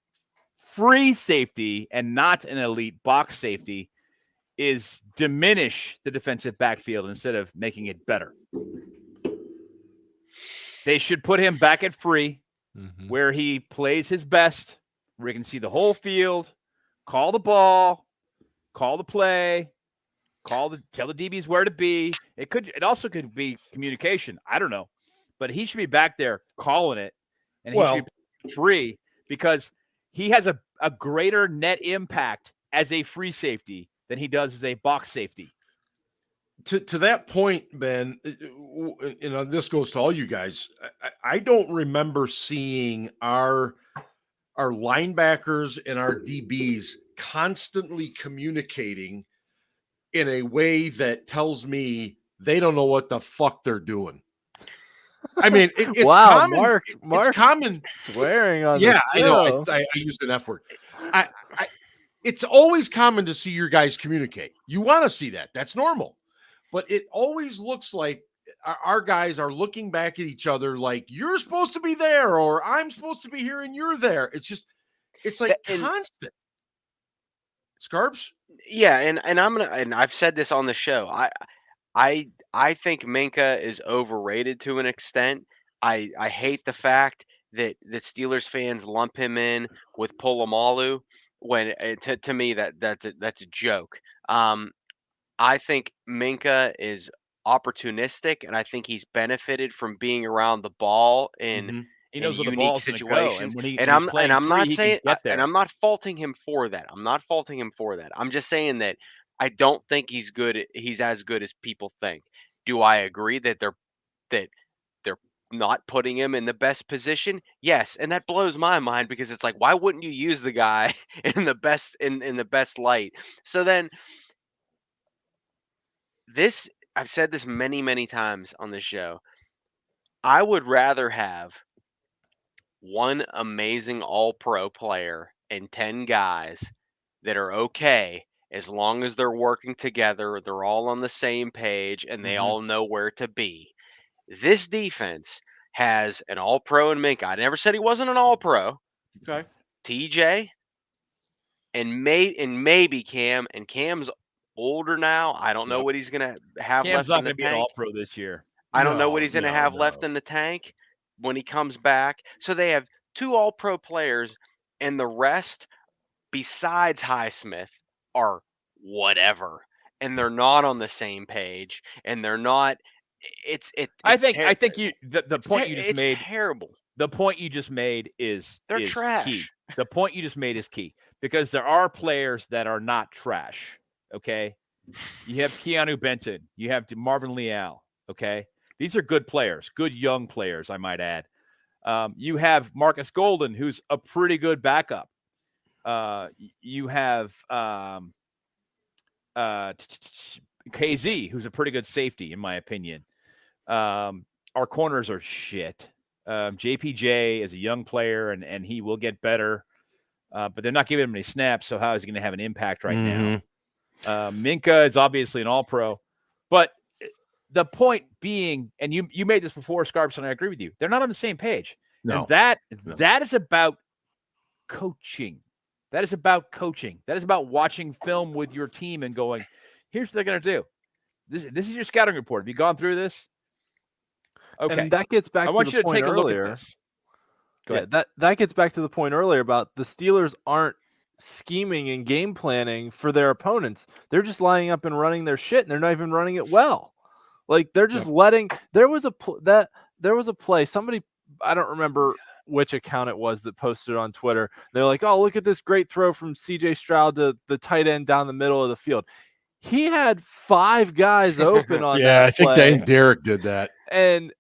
Speaker 3: free safety and not an elite box safety, is diminish the defensive backfield instead of making it better. They should put him back at free, where he plays his best, where he can see the whole field, call the ball, call the play, tell the DBs where to be. It also could be communication. I don't know. But he should be back there calling it, and he should be free because he has a greater net impact as a free safety than he does as a box safety.
Speaker 1: To that point, Ben, this goes to all you guys. I don't remember seeing our our linebackers and our DBs constantly communicating in a way that tells me they don't know what the fuck they're doing. I mean, it's
Speaker 4: wow,
Speaker 1: common.
Speaker 4: Mark,
Speaker 1: it's common
Speaker 4: swearing on
Speaker 1: Yeah,
Speaker 4: the
Speaker 1: I know.
Speaker 4: show.
Speaker 1: I used an F word. It's always common to see your guys communicate. You want to see that. That's normal. But it always looks like our guys are looking back at each other like you're supposed to be there or I'm supposed to be here and you're there. It's like constant. Scarps?
Speaker 2: Yeah, and I've said this on the show. I think Minka is overrated to an extent. I hate the fact that Steelers fans lump him in with Polamalu when to me that's a joke. I think Minka is opportunistic, and I think he's benefited from being around the ball in
Speaker 3: He knows where the
Speaker 2: unique
Speaker 3: ball's going to go,
Speaker 2: situations.
Speaker 3: and when
Speaker 2: I'm
Speaker 3: playing
Speaker 2: not
Speaker 3: free,
Speaker 2: saying,
Speaker 3: he can get there.
Speaker 2: and I'm not faulting him for that. I'm just saying that I don't think he's good. He's as good as people think. Do I agree that they're not putting him in the best position? Yes, and that blows my mind because it's like, why wouldn't you use the guy in the best light? So then I've said this many times on this show. I would rather have one amazing all-pro player and 10 guys that are okay as long as they're working together, they're all on the same page, and they all know where to be. This defense has an all-pro in Minka. I never said he wasn't an all-pro.
Speaker 1: Okay.
Speaker 2: TJ and maybe Cam, and Cam's older now. I don't know what he's going to have
Speaker 3: Cam's
Speaker 2: left
Speaker 3: not
Speaker 2: in the
Speaker 3: going to be an
Speaker 2: tank.
Speaker 3: all-pro this year.
Speaker 2: I don't know what he's going to have left in the tank when he comes back. So they have 2 all-pro players, and the rest, besides Highsmith, are whatever. And they're not on the same page, and they're not.
Speaker 3: I think the point you just made.
Speaker 2: Terrible.
Speaker 3: The point you just made is
Speaker 2: trash.
Speaker 3: Key. The point you just made is key because there are players that are not trash. Okay, you have Keanu Benton, you have Marvin Leal. Okay, these are good players, good young players, I might add. You have Marcus Golden, who's a pretty good backup. You have KZ, who's a pretty good safety, in my opinion. Our corners are shit. JPJ is a young player, and he will get better, but they're not giving him any snaps, so how is he going to have an impact right now? Minka is obviously an all-pro, but the point being, and you made this before, Scarps, and I agree with you, they're not on the same page.
Speaker 1: No.
Speaker 3: And that is about coaching. That is about coaching. That is about watching film with your team and going, here's what they're going to do. This is your scouting report. Have you gone through this? Okay.
Speaker 4: And that gets back
Speaker 3: I
Speaker 4: to
Speaker 3: want
Speaker 4: the
Speaker 3: you to
Speaker 4: point
Speaker 3: take a look
Speaker 4: earlier.
Speaker 3: at this. Go ahead.
Speaker 4: That gets back to the point earlier about the Steelers aren't scheming and game planning for their opponents. They're just lining up and running their shit, and they're not even running it well. Like they're just letting. There was a play. Somebody, I don't remember which account it was, that posted on Twitter. They're like, "Oh, look at this great throw from CJ Stroud to the tight end down the middle of the field." He had 5 guys open on that.
Speaker 1: I think Derek did that.
Speaker 4: And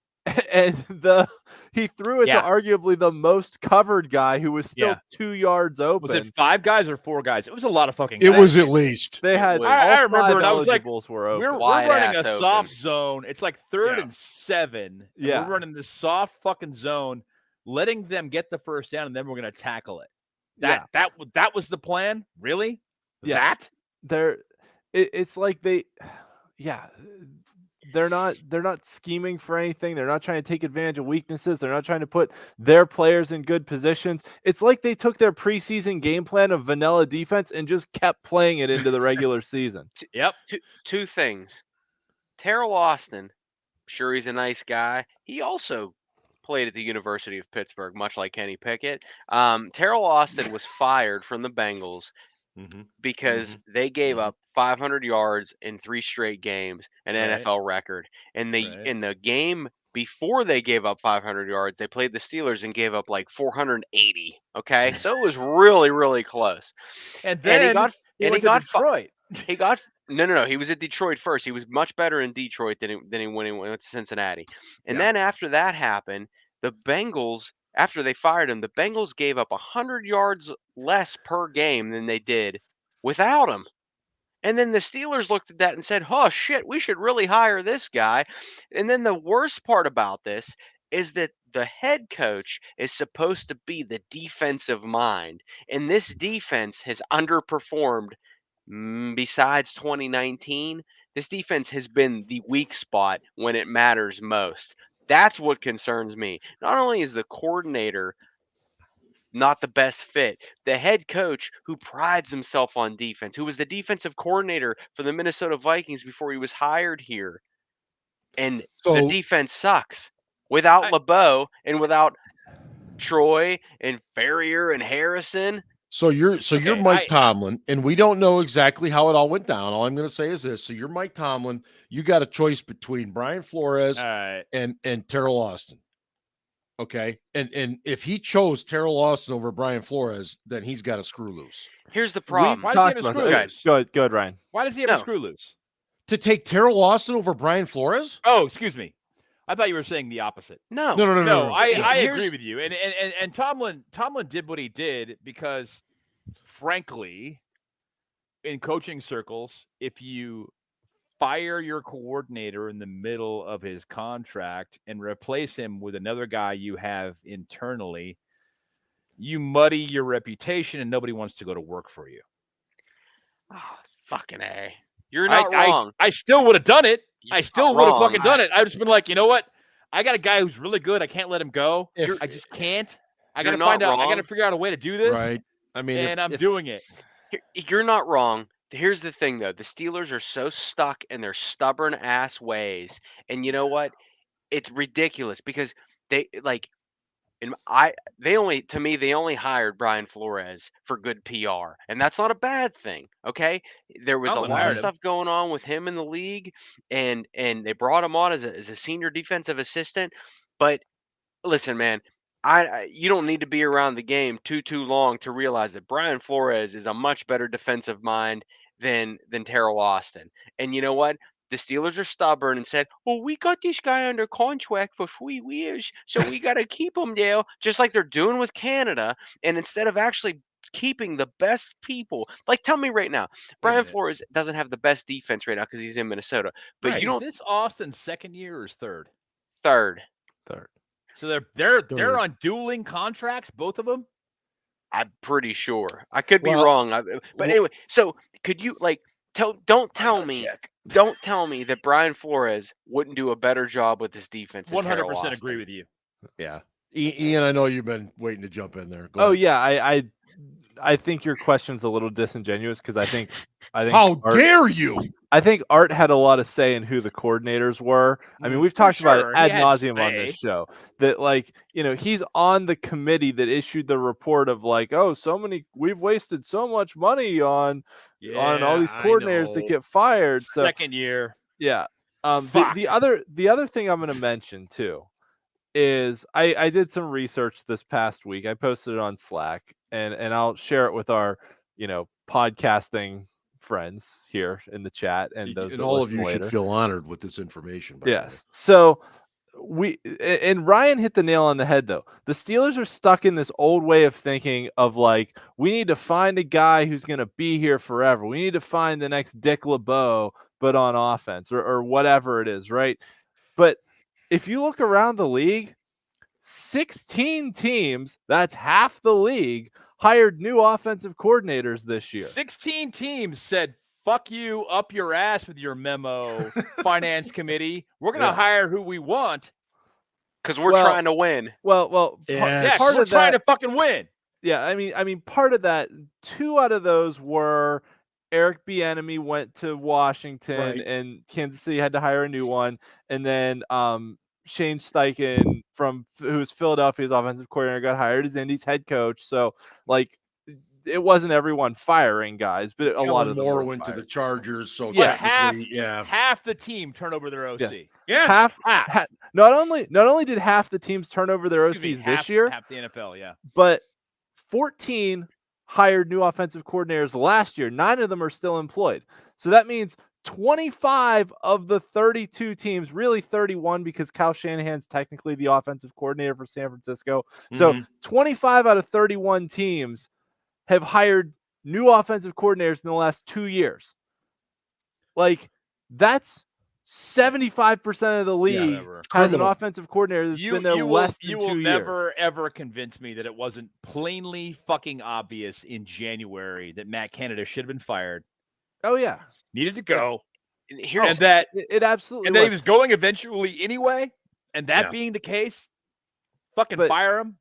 Speaker 4: he threw it to arguably the most covered guy who was still 2 yards open.
Speaker 3: Was it 5 guys or 4 guys? It was a lot of fucking guys.
Speaker 1: It was at least.
Speaker 4: They had
Speaker 3: I remember it. I was like,
Speaker 4: we're
Speaker 3: running a soft zone. It's like 3rd and 7.
Speaker 4: Yeah.
Speaker 3: We're running this soft fucking zone, letting them get the first down, and then we're going to tackle it. That was the plan? Really?
Speaker 4: Yeah. It's like they're not scheming for anything. They're not trying to take advantage of weaknesses. They're not trying to put their players in good positions. It's like they took their preseason game plan of vanilla defense and just kept playing it into the regular season.
Speaker 3: Yep.
Speaker 2: 2 things. Terrell Austin, sure he's a nice guy. He also played at the University of Pittsburgh, much like Kenny Pickett. Terrell Austin was fired from the Bengals because they gave up 500 yards in 3 straight games, an NFL record. And in the game before they gave up 500 yards, they played the Steelers and gave up like 480. Okay, so it was really, really close.
Speaker 3: And then he went to Detroit.
Speaker 2: No. He was at Detroit first. He was much better in Detroit than when he went to Cincinnati. And then after that happened, the Bengals after they fired him, the Bengals gave up 100 yards less per game than they did without him. And then the Steelers looked at that and said, oh, shit, we should really hire this guy. And then the worst part about this is that the head coach is supposed to be the defensive mind. And this defense has underperformed. Besides 2019, this defense has been the weak spot when it matters most. That's what concerns me. Not only is the coordinator not the best fit, the head coach who prides himself on defense, who was the defensive coordinator for the Minnesota Vikings before he was hired here, and the defense sucks. Without LeBeau and without Troy and Ferrier and Harrison.
Speaker 1: So you're Mike Tomlin, and we don't know exactly how it all went down. All I'm going to say is this: so you're Mike Tomlin. You got a choice between Brian Flores and Terrell Austin. Okay, and if he chose Terrell Austin over Brian Flores, then he's got a screw loose.
Speaker 2: Here's the problem.
Speaker 3: Why does he have a screw loose?
Speaker 4: Go ahead, Ryan.
Speaker 3: Why does he have a screw loose?
Speaker 1: To take Terrell Austin over Brian Flores?
Speaker 3: Oh, excuse me. I thought you were saying the opposite.
Speaker 2: No.
Speaker 3: I agree with you. And Tomlin did what he did because, frankly, in coaching circles, if you fire your coordinator in the middle of his contract and replace him with another guy you have internally, you muddy your reputation and nobody wants to go to work for you.
Speaker 2: Oh, fucking A. You're not wrong.
Speaker 3: I still would have done it. I still would have fucking done it. I've just been like, you know what? I got a guy who's really good. I can't let him go. I just can't. I got to find out. I got to figure out a way to do this.
Speaker 1: Right. I mean,
Speaker 3: and I'm doing it.
Speaker 2: You're not wrong. Here's the thing, though. The Steelers are so stuck in their stubborn ass ways. And you know what? It's ridiculous because they only hired Brian Flores for good PR, and that's not a bad thing. Okay, there was a lot of stuff going on with him in the league, and they brought him on as a senior defensive assistant. But listen, man, you don't need to be around the game too long to realize that Brian Flores is a much better defensive mind than Terrell Austin. And you know what? The Steelers are stubborn and said, well, we got this guy under contract for 3 years, so we got to keep him there, just like they're doing with Canada. And instead of actually keeping the best people, like tell me right now, Brian Flores doesn't have the best defense right now because he's in Minnesota. But you don't.
Speaker 3: Is this Austin's second year or his third?
Speaker 2: Third.
Speaker 3: So they're on dueling contracts, both of them?
Speaker 2: I'm pretty sure. I could be wrong. But anyway, so could you don't tell me that Brian Flores wouldn't do a better job with this defense.
Speaker 3: 100% agree with you.
Speaker 1: Yeah. Ian, I know you've been waiting to jump in there.
Speaker 4: Go ahead. Yeah, I think your question's a little disingenuous because I think
Speaker 1: how dare you?
Speaker 4: I think Art had a lot of say in who the coordinators were. I mean, we've talked about it ad nauseum on this show that he's on the committee that issued the report of we've wasted so much money on all these coordinators that get fired. So
Speaker 3: second year.
Speaker 4: Yeah. The other thing I'm going to mention too is I did some research this past week. I posted it on Slack and I'll share it with our, podcasting friends here in the chat and those.
Speaker 1: And all of you should feel honored with this information.
Speaker 4: Yes. So Ryan hit the nail on the head though. The Steelers are stuck in this old way of thinking of we need to find a guy who's going to be here forever. We need to find the next Dick LeBeau, but on offense or whatever it is. Right. But if you look around the league, 16 teams, that's half the league, hired new offensive coordinators this year.
Speaker 3: 16 teams said, fuck you up your ass with your memo, finance committee. We're going to hire who we want.
Speaker 2: Because we're trying to win.
Speaker 4: Well,
Speaker 3: yes. We're trying to fucking win.
Speaker 4: Yeah, I mean, part of that, 2 out of those were Eric Bieniemy went to Washington and Kansas City had to hire a new one. And then Shane Steichen who's Philadelphia's offensive coordinator got hired as Indy's head coach. So it wasn't everyone firing guys, but a lot of them
Speaker 1: more went to the Chargers. So
Speaker 3: half the team turn over their OC.
Speaker 1: Yes.
Speaker 4: Half. Not only did half the teams turn over their OCs this year,
Speaker 3: half the NFL,
Speaker 4: but 14 hired new offensive coordinators last year. 9 of them are still employed. So that means 25 of the 32 teams, really 31 because Kyle Shanahan's technically the offensive coordinator for San Francisco. So 25 out of 31 teams have hired new offensive coordinators in the last 2 years. Like, that's 75% of the league has an offensive coordinator that's been there less than 2 years.
Speaker 3: You will never, ever convince me that it wasn't plainly fucking obvious in January that Matt Canada should have been fired.
Speaker 4: Oh, yeah.
Speaker 3: Needed to go.
Speaker 2: And
Speaker 3: that
Speaker 4: it absolutely
Speaker 3: and that he was going eventually anyway. And that being the case, fire him.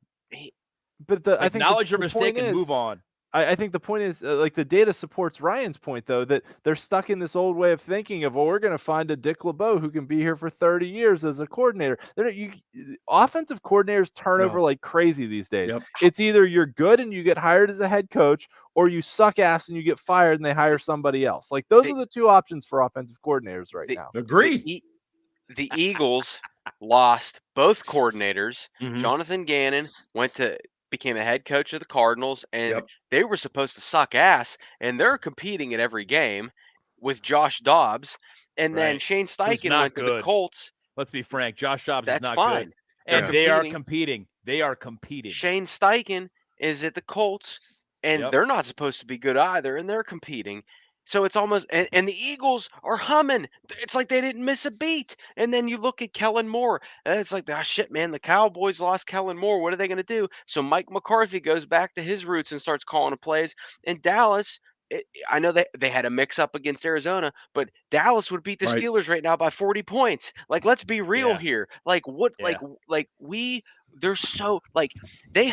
Speaker 4: But I think
Speaker 3: acknowledge your mistake and move on.
Speaker 4: I think the point is, like, the data supports Ryan's point, though, that they're stuck in this old way of thinking of, well, we're going to find a Dick LeBeau who can be here for 30 years as a coordinator. Offensive coordinators turn over like crazy these days.
Speaker 1: Yep.
Speaker 4: It's either you're good and you get hired as a head coach, or you suck ass and you get fired and they hire somebody else. Like, those are the two options for offensive coordinators right now.
Speaker 1: Agreed.
Speaker 2: The Eagles lost both coordinators. Jonathan Gannon became a head coach of the Cardinals, and they were supposed to suck ass, and they're competing at every game with Josh Dobbs. And then Shane Steichen went to the Colts.
Speaker 3: Let's be frank. Josh Dobbs is not
Speaker 2: fine.
Speaker 3: Good. And they are competing. They are competing.
Speaker 2: Shane Steichen is at the Colts, and they're not supposed to be good either, and they're competing. So it's almost, and the Eagles are humming. It's like they didn't miss a beat. And then you look at Kellen Moore, and it's like, shit, man, the Cowboys lost Kellen Moore. What are they going to do? So Mike McCarthy goes back to his roots and starts calling the plays. And Dallas, I know they had a mix-up against Arizona, but Dallas would beat the Steelers right now by 40 points. Like, let's be real here. Like, what? They're so, they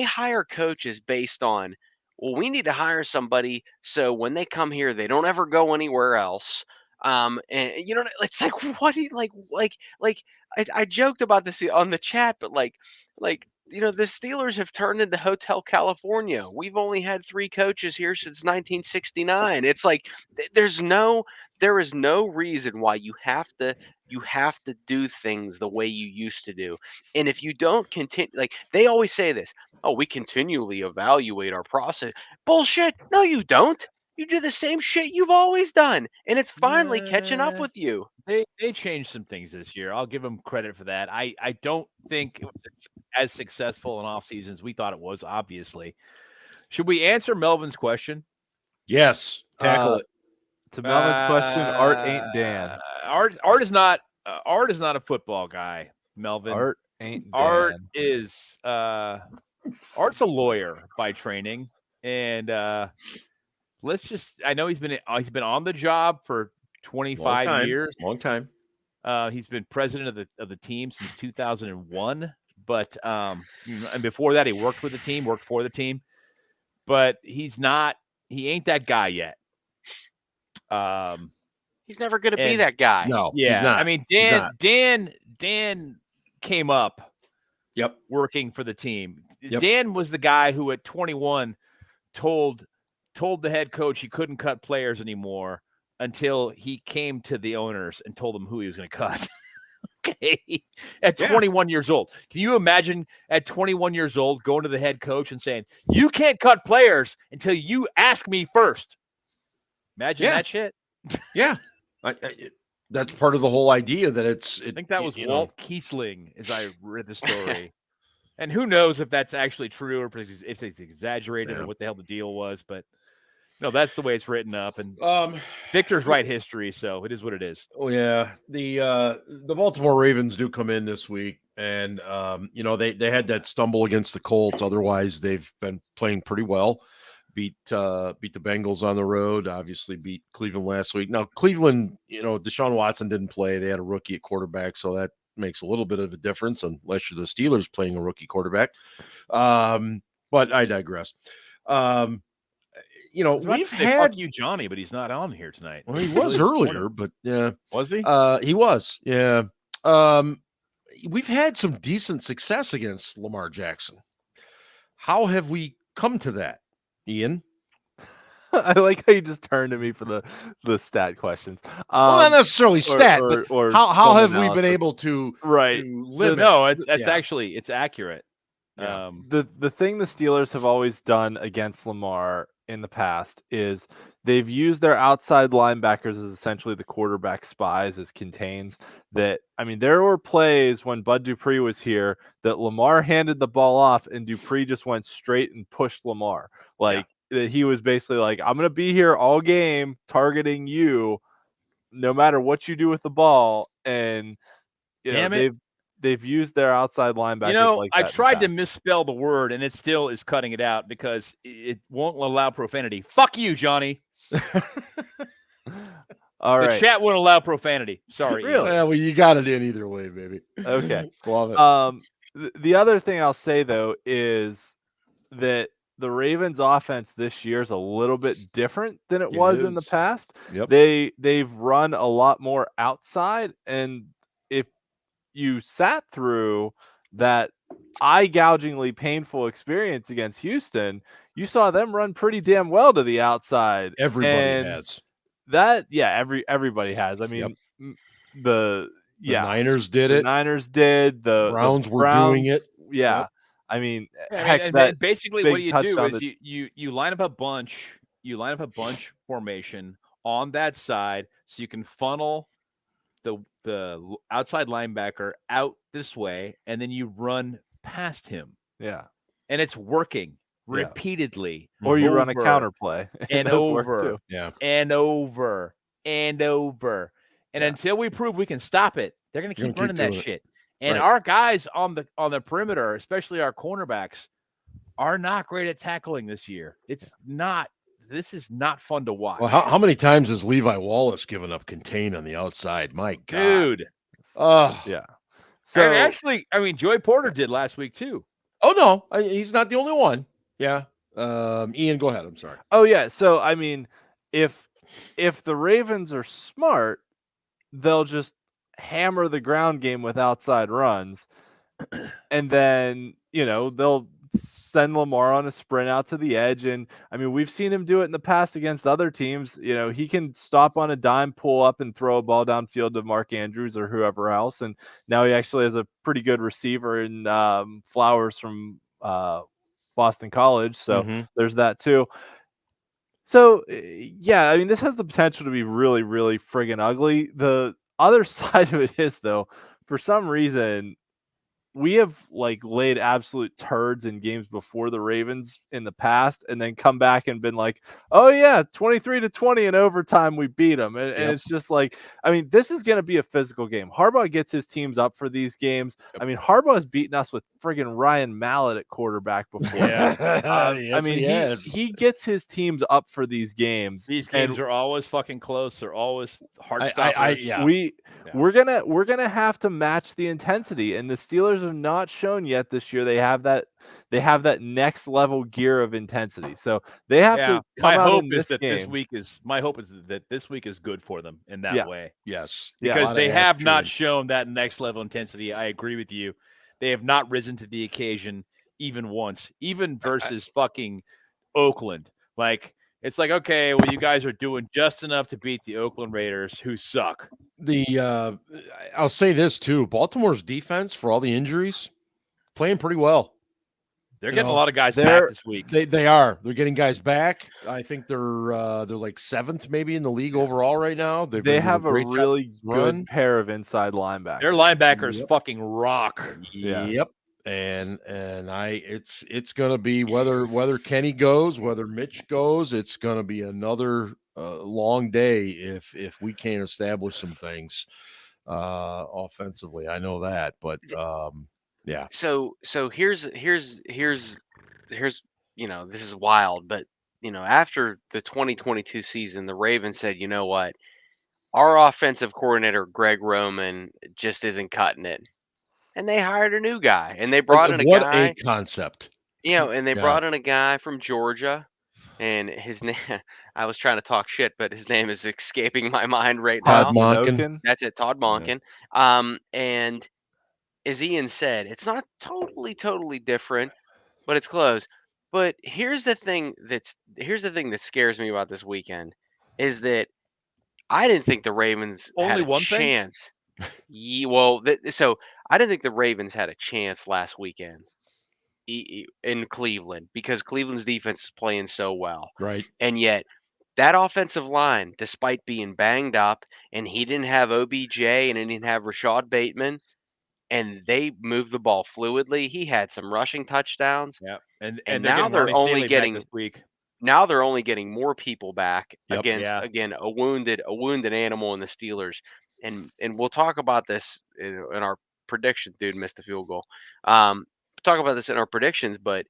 Speaker 2: hire coaches based on, well, we need to hire somebody so when they come here, they don't ever go anywhere else. And it's like, what do you I joked about this on the chat, but the Steelers have turned into Hotel California. We've only had 3 coaches here since 1969. It's like, there is no reason why you have to do things the way you used to do. And if you don't continue, like they always say this, we continually evaluate our process. Bullshit. No, you don't. You do the same shit you've always done, and it's finally catching up with you.
Speaker 3: They changed some things this year. I'll give them credit for that. I don't think it was as successful in off seasons we thought it was, obviously. Should we answer Melvin's question?
Speaker 1: Yes. Tackle it.
Speaker 4: To Melvin's question, Art ain't Dan.
Speaker 3: Art is not a football guy, Melvin.
Speaker 4: Art ain't Dan.
Speaker 3: Art is Art's a lawyer by training, and I know he's been on the job for 25 years.
Speaker 1: Long time.
Speaker 3: He's been president of the team since 2001, but and before that he worked for the team, but he ain't that guy yet.
Speaker 2: He's never going to be that guy.
Speaker 1: No,
Speaker 3: yeah.
Speaker 1: He's not.
Speaker 3: I mean, Dan came up working for the team. Dan was the guy who at 21 told the head coach he couldn't cut players anymore until he came to the owners and told them who he was going to cut. Okay. At 21 years old. Can you imagine at 21 years old going to the head coach and saying, you can't cut players until you ask me first? Imagine that shit.
Speaker 1: Yeah. That's part of the whole idea that
Speaker 3: I think that was Walt Kiesling as I read the story. And who knows if that's actually true or if it's exaggerated or what the hell the deal was. But no, that's the way it's written up. And Victor's right history, so it is what it is.
Speaker 1: Oh, yeah. The Baltimore Ravens do come in this week. And, they had that stumble against the Colts. Otherwise, they've been playing pretty well. Beat the Bengals on the road, obviously beat Cleveland last week. Now, Cleveland, Deshaun Watson didn't play. They had a rookie at quarterback, so that makes a little bit of a difference unless you're the Steelers playing a rookie quarterback. But I digress. We've had
Speaker 3: you, Johnny, but he's not on here tonight.
Speaker 1: Well, he was earlier, but yeah.
Speaker 3: Was he?
Speaker 1: He was, yeah. We've had some decent success against Lamar Jackson. How have we come to that? Ian?
Speaker 4: I like how you just turned to me for the stat questions.
Speaker 1: Well, not necessarily stat, but how have we been able to limit?
Speaker 3: No, it's actually it's accurate.
Speaker 4: The thing the Steelers have always done against Lamar in the past is they've used their outside linebackers as essentially the quarterback spies, as contains. That, I mean, there were plays when Bud Dupree was here that Lamar handed the ball off and Dupree just went straight and pushed Lamar. Like, that he was basically like, I'm going to be here all game targeting you no matter what you do with the ball. And they've used their outside linebackers like that.
Speaker 3: I tried to misspell the word, and it still is cutting it out because it won't allow profanity. Fuck you, Johnny.
Speaker 4: All right.
Speaker 3: The chat won't allow profanity. Sorry.
Speaker 4: Really?
Speaker 1: Well, you got it in either way, baby.
Speaker 4: Okay.
Speaker 1: Love
Speaker 4: it. The other thing I'll say, though, is that the Ravens offense this year is a little bit different than it was in the past.
Speaker 1: Yep.
Speaker 4: They've run a lot more outside, and if you sat through that eye-gougingly painful experience against Houston, you saw them run pretty damn well to the outside.
Speaker 1: Everybody has.
Speaker 4: Everybody has. I mean, the
Speaker 1: Niners did
Speaker 4: the
Speaker 1: it.
Speaker 4: Niners did. The
Speaker 1: Browns were doing it.
Speaker 4: Yeah.
Speaker 1: Yep.
Speaker 4: I mean,
Speaker 3: basically what you do is you line up a bunch, formation on that side so you can funnel the outside linebacker out this way, and then you run past him.
Speaker 4: Yeah.
Speaker 3: And it's working repeatedly.
Speaker 4: Or you run a counter play.
Speaker 3: And over.
Speaker 1: Yeah.
Speaker 3: And over. And over. And until we prove we can stop it, they're going to keep running that shit. And our guys on the perimeter, especially our cornerbacks, are not great at tackling this year. This is not fun to watch.
Speaker 1: Well, how many times has Levi Wallace given up contain on the outside? My God.
Speaker 3: Dude.
Speaker 1: Oh.
Speaker 4: Yeah.
Speaker 3: So actually, Joey Porter did last week too.
Speaker 1: Oh, no. He's not the only one. Yeah. Ian, go ahead. I'm sorry.
Speaker 4: Oh, yeah. So, I mean, if the Ravens are smart, they'll just hammer the ground game with outside runs, and then they'll send Lamar on a sprint out to the edge. And I mean, we've seen him do it in the past against other teams. He can stop on a dime, pull up, and throw a ball downfield to Mark Andrews or whoever else. And now he actually has a pretty good receiver in Flowers from Boston College, so there's that too. So yeah, I mean, this has the potential to be really, really friggin' ugly. The other side of it is, though, for some reason, we have laid absolute turds in games before the Ravens in the past, and then come back and been like, oh yeah, 23-20 in overtime, we beat them. And it's just like, I mean, this is going to be a physical game. Harbaugh gets his teams up for these games. I mean, Harbaugh's beaten us with friggin' Ryan Mallett at quarterback before.
Speaker 1: Yes,
Speaker 4: I mean, he gets his teams up for these games.
Speaker 3: These games are always fucking close. They're always hard stoppers.
Speaker 4: We're gonna have to match the intensity, and the Steelers have not shown yet this year they have that next level gear of intensity. So they have to come out in this game.
Speaker 3: My hope is that this week is good for them in that way.
Speaker 1: Yes.
Speaker 3: Because they have not shown that next level intensity. I agree with you. They have not risen to the occasion even once, even versus fucking Oakland. It's like, okay, well, you guys are doing just enough to beat the Oakland Raiders, who suck.
Speaker 1: I'll say this too: Baltimore's defense, for all the injuries, playing pretty well.
Speaker 3: They're getting a lot of guys back this week.
Speaker 1: They are. They're getting guys back. I think they're like 7th maybe in the league overall right now.
Speaker 4: They have a really good pair of inside linebackers.
Speaker 3: Their linebackers fucking rock.
Speaker 1: Yep. And it's gonna be whether Kenny goes, whether Mitch goes, it's gonna be another long day if we can't establish some things offensively. I know that, but yeah.
Speaker 2: So here's this is wild, but after the 2022 season, the Ravens said, you know what, our offensive coordinator Greg Roman just isn't cutting it. And they hired a new guy, and they brought in a guy.
Speaker 1: What a concept!
Speaker 2: And they brought in a guy from Georgia, and his name. I was trying to talk shit, but his name is escaping my mind right now.
Speaker 1: Todd Monken.
Speaker 2: That's it, Todd Monken. And as Ian said, it's not totally different, but it's close. But here's the thing that scares me about this weekend is that I didn't think the Ravens had a chance. So I didn't think the Ravens had a chance last weekend. in Cleveland because Cleveland's defense is playing so well.
Speaker 1: Right.
Speaker 2: And yet that offensive line, despite being banged up, and he didn't have OBJ and he didn't have Rashad Bateman, and they moved the ball fluidly. He had some rushing touchdowns.
Speaker 3: Yeah. And
Speaker 2: now they're only getting
Speaker 3: this week.
Speaker 2: Now they're only getting more people back against
Speaker 3: Yeah.
Speaker 2: a wounded animal in the Steelers. And we'll talk about this in our prediction. Dude missed a field goal. Talk about this in our predictions, but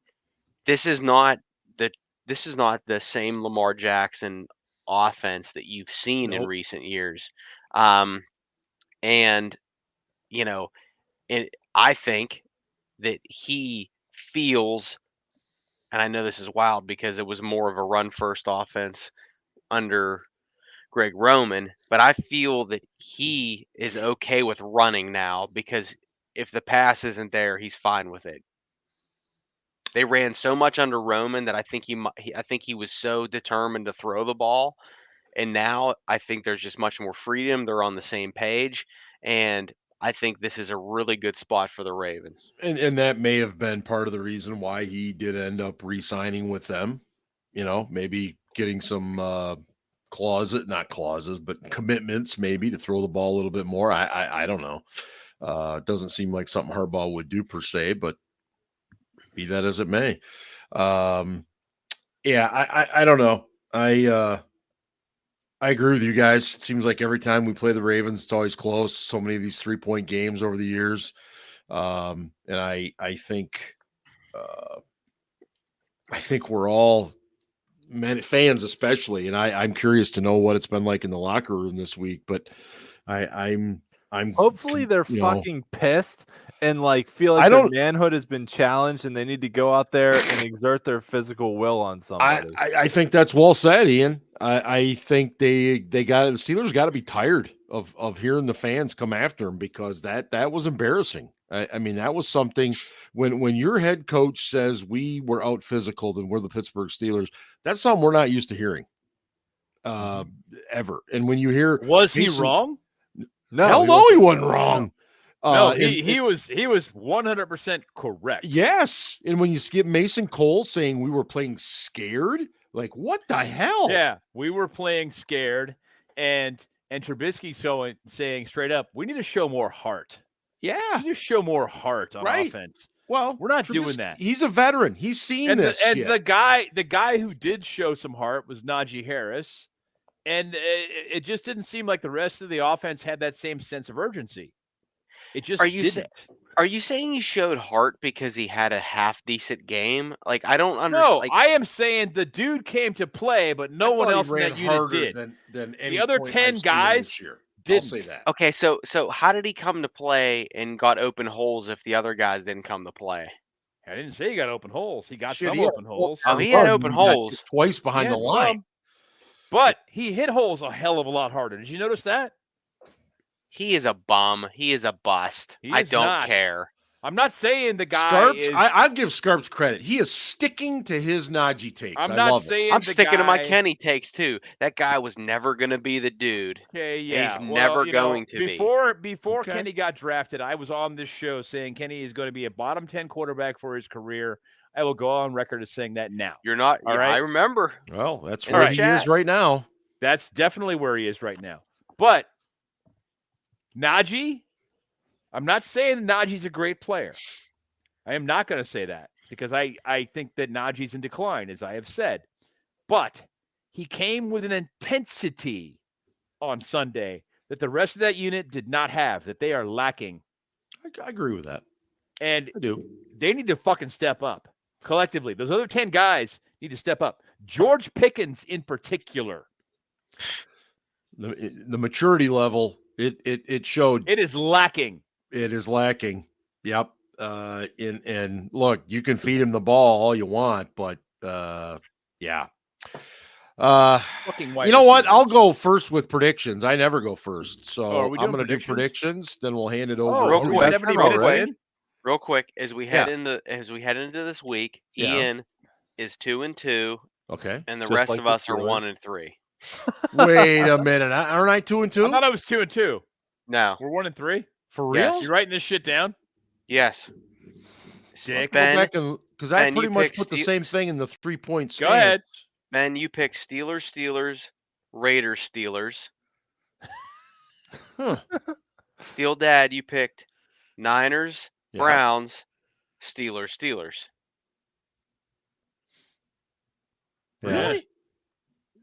Speaker 2: this is not the same Lamar Jackson offense that you've seen in recent years. And you know, I think that he feels, and I know this is wild because it was more of a run first offense under Greg Roman, but I feel that he is okay with running now because if the pass isn't there, he's fine with it. They ran so much under Roman that I think he was so determined to throw the ball, and now I think there's just much more freedom. They're on the same page, and I think this is a really good spot for the Ravens.
Speaker 1: And that may have been part of the reason why he did end up re-signing with them. Maybe getting some not clauses, but commitments maybe to throw the ball a little bit more. I don't know. It doesn't seem like something Harbaugh would do per se, but be that as it may. I don't know. I agree with you guys. It seems like every time we play the Ravens, it's always close. So many of these 3-point games over the years. And I think we're all fans, especially, and I'm curious to know what it's been like in the locker room this week. But I'm
Speaker 4: hopefully they're fucking pissed and feel like their manhood has been challenged and they need to go out there and exert their physical will on somebody.
Speaker 1: I think that's well said, Ian. I think the Steelers got to be tired of hearing the fans come after them because that was embarrassing. I mean, that was something when your head coach says we were out physical and we're the Pittsburgh Steelers, that's something we're not used to hearing ever. And when you hear,
Speaker 3: was he wrong?
Speaker 1: No, hell no, he wasn't wrong.
Speaker 3: No, he was 100% correct.
Speaker 1: Yes, and when you skip Mason Cole saying we were playing scared, like what the hell?
Speaker 3: Yeah, we were playing scared, and Trubisky saying straight up, we need to show more heart.
Speaker 1: Yeah,
Speaker 3: we need to show more heart on offense.
Speaker 1: Well,
Speaker 3: we're not doing that.
Speaker 1: He's a veteran. He's seen this.
Speaker 3: The guy who did show some heart was Najee Harris. And it just didn't seem like the rest of the offense had that same sense of urgency. It just didn't.
Speaker 2: Are you saying he showed heart because he had a half decent game? Like, I don't understand.
Speaker 3: No, I am saying the dude came to play, but no one else in that unit did.
Speaker 1: Than
Speaker 3: the other 10 guys didn't.
Speaker 1: I'll say that.
Speaker 2: Okay, so how did he come to play and got open holes if the other guys didn't come to play?
Speaker 3: I didn't say he got open holes. He got some open holes.
Speaker 2: Oh, he had open holes.
Speaker 1: Twice behind the line.
Speaker 3: But he hit holes a hell of a lot harder. Did you notice that?
Speaker 2: He is a bum. He is a bust. I don't care.
Speaker 3: I'm not saying the guy is...
Speaker 1: I'll give Scarps credit. He is sticking to his Najee takes.
Speaker 2: I'm sticking to my Kenny takes, too. That guy was never going to be the dude.
Speaker 3: Okay, yeah.
Speaker 2: He's never going to be.
Speaker 3: Before Kenny got drafted, I was on this show saying Kenny is going to be a bottom 10 quarterback for his career. I will go on record as saying that now.
Speaker 2: You're not. All right. I remember.
Speaker 1: Well, that's where he is right now.
Speaker 3: That's definitely where he is right now. But Najee, I'm not saying Najee's a great player. I am not going to say that because I think that Najee's in decline, as I have said. But he came with an intensity on Sunday that the rest of that unit did not have, that they are lacking.
Speaker 1: I agree with that.
Speaker 3: And
Speaker 1: I do.
Speaker 3: They need to fucking step up. Collectively, those other 10 guys need to step up. George Pickens in particular.
Speaker 1: The maturity level, it showed.
Speaker 3: It is lacking.
Speaker 1: It is lacking. Yep. And look, you can feed him the ball all you want, but yeah. You know what? I'll go first with predictions. I never go first. So I'm going to do predictions. Then we'll hand it over.
Speaker 2: Real quick, as we head into this week, Ian is 2-2.
Speaker 1: Okay.
Speaker 2: And the rest of us are 1-3.
Speaker 1: Wait a minute. Aren't I 2-2?
Speaker 3: I thought I was 2-2.
Speaker 2: No.
Speaker 3: We're 1-3?
Speaker 1: For real?
Speaker 3: You writing this shit down?
Speaker 2: Yes.
Speaker 3: Dick.
Speaker 1: Go because I pretty much put the same thing in the 3-point stance.
Speaker 3: Go ahead.
Speaker 2: Ben, you pick Steelers, Raiders, Steelers.
Speaker 1: Huh.
Speaker 2: Steel Dad, you picked Niners, Browns, Steelers.
Speaker 1: Really?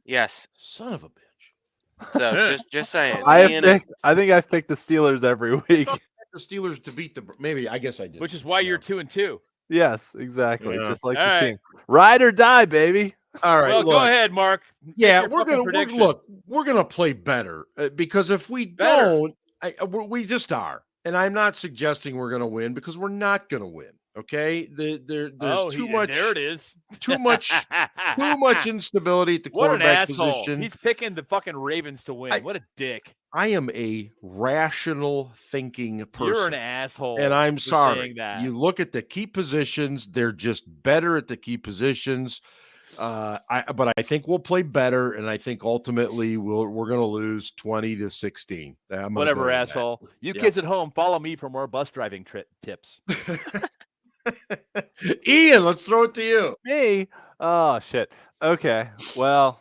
Speaker 2: Yes.
Speaker 1: Son of a bitch.
Speaker 2: So just saying.
Speaker 4: I think I picked the Steelers every week.
Speaker 1: The Steelers to beat I guess I did.
Speaker 3: Which is why you're 2-2.
Speaker 4: Yes, exactly.
Speaker 1: Yeah.
Speaker 4: Just like
Speaker 3: All
Speaker 4: the
Speaker 3: right.
Speaker 4: team. Ride or die, baby.
Speaker 1: All right.
Speaker 3: Well, go ahead, Mark.
Speaker 1: Yeah,
Speaker 3: Take
Speaker 1: we're gonna play better because if we don't, we just are. And I'm not suggesting we're gonna win because we're not gonna win. Okay, there's too much.
Speaker 3: There it is.
Speaker 1: Too much instability at the quarterback position.
Speaker 3: He's picking the fucking Ravens to win. What a dick.
Speaker 1: I am a rational thinking person.
Speaker 3: You're an asshole.
Speaker 1: And I'm sorry.
Speaker 3: That.
Speaker 1: You look at the key positions; they're just better at the key positions. But I think we'll play better, and I think ultimately we're going to lose 20-16.
Speaker 3: Whatever, asshole. You kids at home, follow me for more bus driving tips.
Speaker 1: Ian, let's throw it to you.
Speaker 4: Me? Oh shit. Okay. Well,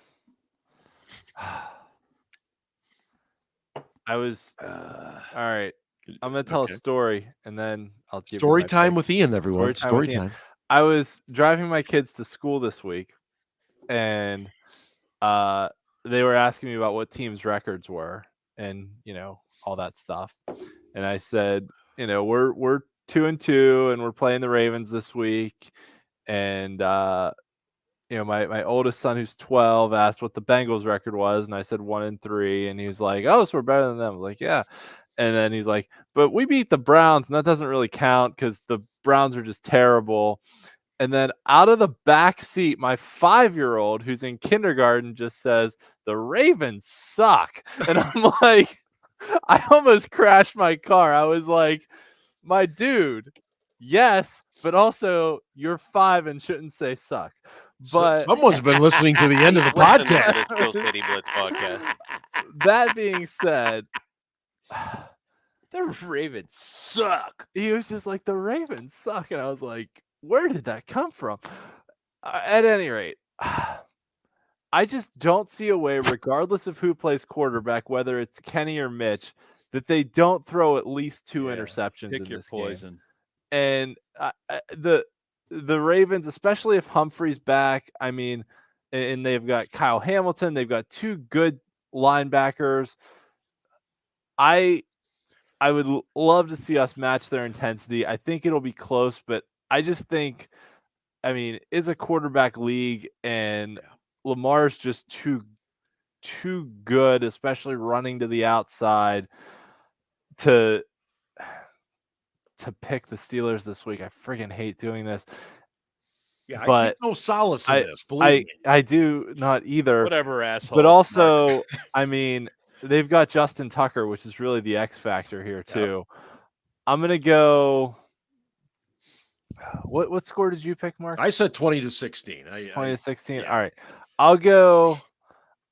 Speaker 4: I was all right. I'm gonna tell a story, and then I'll give
Speaker 1: story time with Ian. Everyone, story time.
Speaker 4: I was driving my kids to school this week, and they were asking me about what teams' records were, and all that stuff. And I said, we're 2-2, and we're playing the Ravens this week. And my oldest son, who's 12, asked what the Bengals' record was, and I said 1-3, and he was like, "Oh, so we're better than them." I was like, "Yeah." And then he's like, "But we beat the Browns, and that doesn't really count because the Browns are just terrible." And then out of the back seat, my 5-year-old, who's in kindergarten, just says, "The Ravens suck." And I'm like, I almost crashed my car. I was like, my dude, yes, but also you're 5 and shouldn't say suck. But
Speaker 1: someone's been listening to the end of the podcast.
Speaker 2: Steel City Blitz podcast.
Speaker 4: That being said,
Speaker 3: the Ravens suck.
Speaker 4: He was just like, the Ravens suck. And I was like, where did that come from? At any rate, I just don't see a way, regardless of who plays quarterback, whether it's Kenny or Mitch, that they don't throw at least 2 interceptions
Speaker 3: Pick
Speaker 4: in
Speaker 3: your
Speaker 4: this
Speaker 3: poison.
Speaker 4: game. And the Ravens, especially if Humphrey's back, I mean, and they've got Kyle Hamilton, they've got 2 good linebackers. I would love to see us match their intensity. I think it'll be close, but I just think, I mean, it's a quarterback league, and Lamar's just too good, especially running to the outside, to pick the Steelers this week. I friggin' hate doing this.
Speaker 1: Yeah,
Speaker 4: but
Speaker 1: I take no solace in this. Believe me.
Speaker 4: I do not either.
Speaker 3: Whatever, asshole.
Speaker 4: But also, I mean, they've got Justin Tucker, which is really the X factor here too. Yep. I'm gonna go. What score did you pick, Mark?
Speaker 1: I said 20-16.
Speaker 4: 20-16. Yeah. All right, I'll go.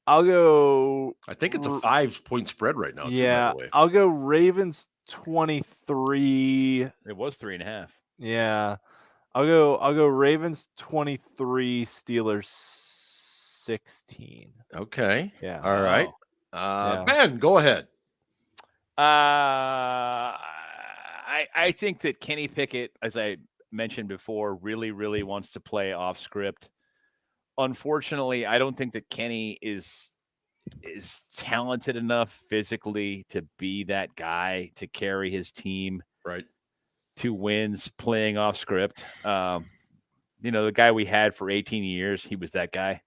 Speaker 1: I think it's a 5-point spread right now.
Speaker 4: Yeah,
Speaker 1: too, by the way.
Speaker 4: I'll go Ravens 23.
Speaker 3: It was 3.5.
Speaker 4: Yeah, I'll go Ravens 23, Steelers 16.
Speaker 1: Okay.
Speaker 4: Yeah.
Speaker 1: All right. Ben, go ahead.
Speaker 3: I think that Kenny Pickett, as I mentioned before, really, really wants to play off script. Unfortunately, I don't think that Kenny is talented enough physically to be that guy to carry his team to wins playing off script. The guy we had for 18 years, he was that guy.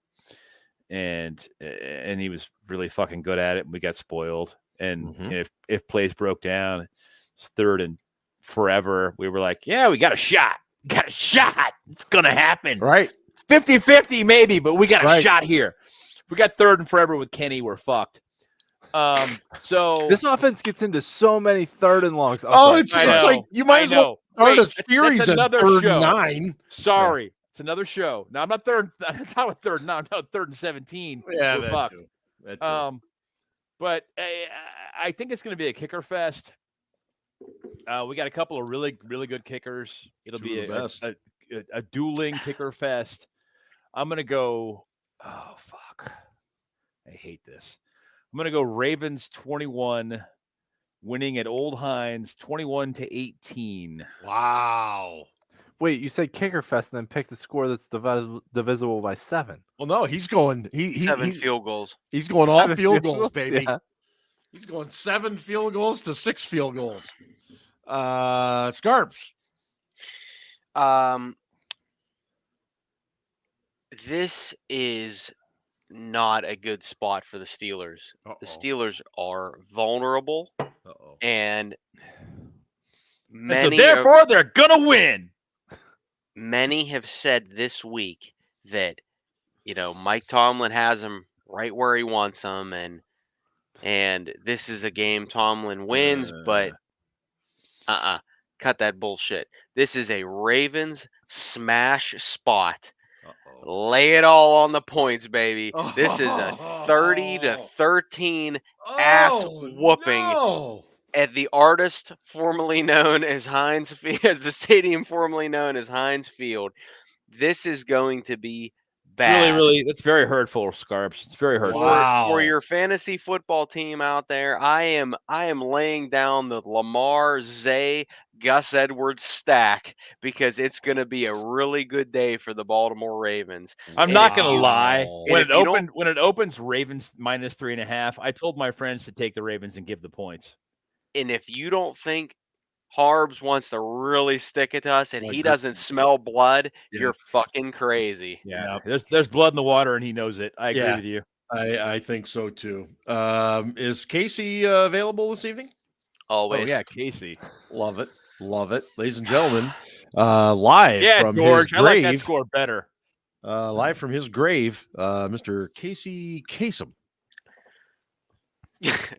Speaker 3: And he was really fucking good at it. We got spoiled. And if plays broke down, it's 3rd and forever. We were like, yeah, we got a shot. It's going to happen.
Speaker 1: Right.
Speaker 3: 50-50 maybe, but we got a shot here. If we got 3rd and forever with Kenny, we're fucked. So
Speaker 4: this offense gets into so many 3rd and longs.
Speaker 1: It's like you might as well start a series at 3rd and 9.
Speaker 3: Sorry. Yeah. It's another show. Now I'm not third. I'm not with 3rd. Now I'm not 3rd and 17.
Speaker 1: Yeah,
Speaker 3: we're fucked.
Speaker 1: Too.
Speaker 3: But I think it's going to be a kicker fest. We got a couple of really, really good kickers. It'll be a dueling kicker fest. I'm gonna go. Oh fuck! I hate this. I'm gonna go Ravens 21, winning at Old Heinz 21-18.
Speaker 1: Wow.
Speaker 4: Wait, you said kicker fest, and then pick the score that's divisible by 7.
Speaker 1: Well, no, he's going.
Speaker 2: Seven field goals.
Speaker 1: He's going all
Speaker 4: 7
Speaker 1: field goals, baby.
Speaker 4: Yeah.
Speaker 1: He's going 7 field goals to 6 field goals. Scarps.
Speaker 2: This is not a good spot for the Steelers. The Steelers are vulnerable, and
Speaker 3: so therefore they're gonna win.
Speaker 2: Many have said this week that Mike Tomlin has them right where he wants them, and this is a game Tomlin wins, but cut that bullshit. This is a Ravens smash spot. Lay it all on the points, baby. This is a 30-13 ass whooping at the artist formerly known as Heinz Field, as the stadium formerly known as Heinz Field. This is going to be bad.
Speaker 3: Really, that's very hurtful, Scarps. It's very hurtful.
Speaker 2: For your fantasy football team out there, I am laying down the Lamar, Zay, Gus Edwards stack because it's going to be a really good day for the Baltimore Ravens.
Speaker 3: I'm not going to lie. When it opens Ravens -3.5, I told my friends to take the Ravens and give the points.
Speaker 2: And if you don't think Harbs wants to really stick it to us and he doesn't smell blood, you're fucking crazy.
Speaker 3: Yeah, there's blood in the water and he knows it. I agree with you.
Speaker 1: I think so too. Is Casey available this evening?
Speaker 2: Always.
Speaker 3: Oh yeah, Casey.
Speaker 1: Love it. Ladies and gentlemen, live from
Speaker 3: George,
Speaker 1: his grave.
Speaker 3: I like that score better.
Speaker 1: Live from his grave, Mr. Casey Kasem.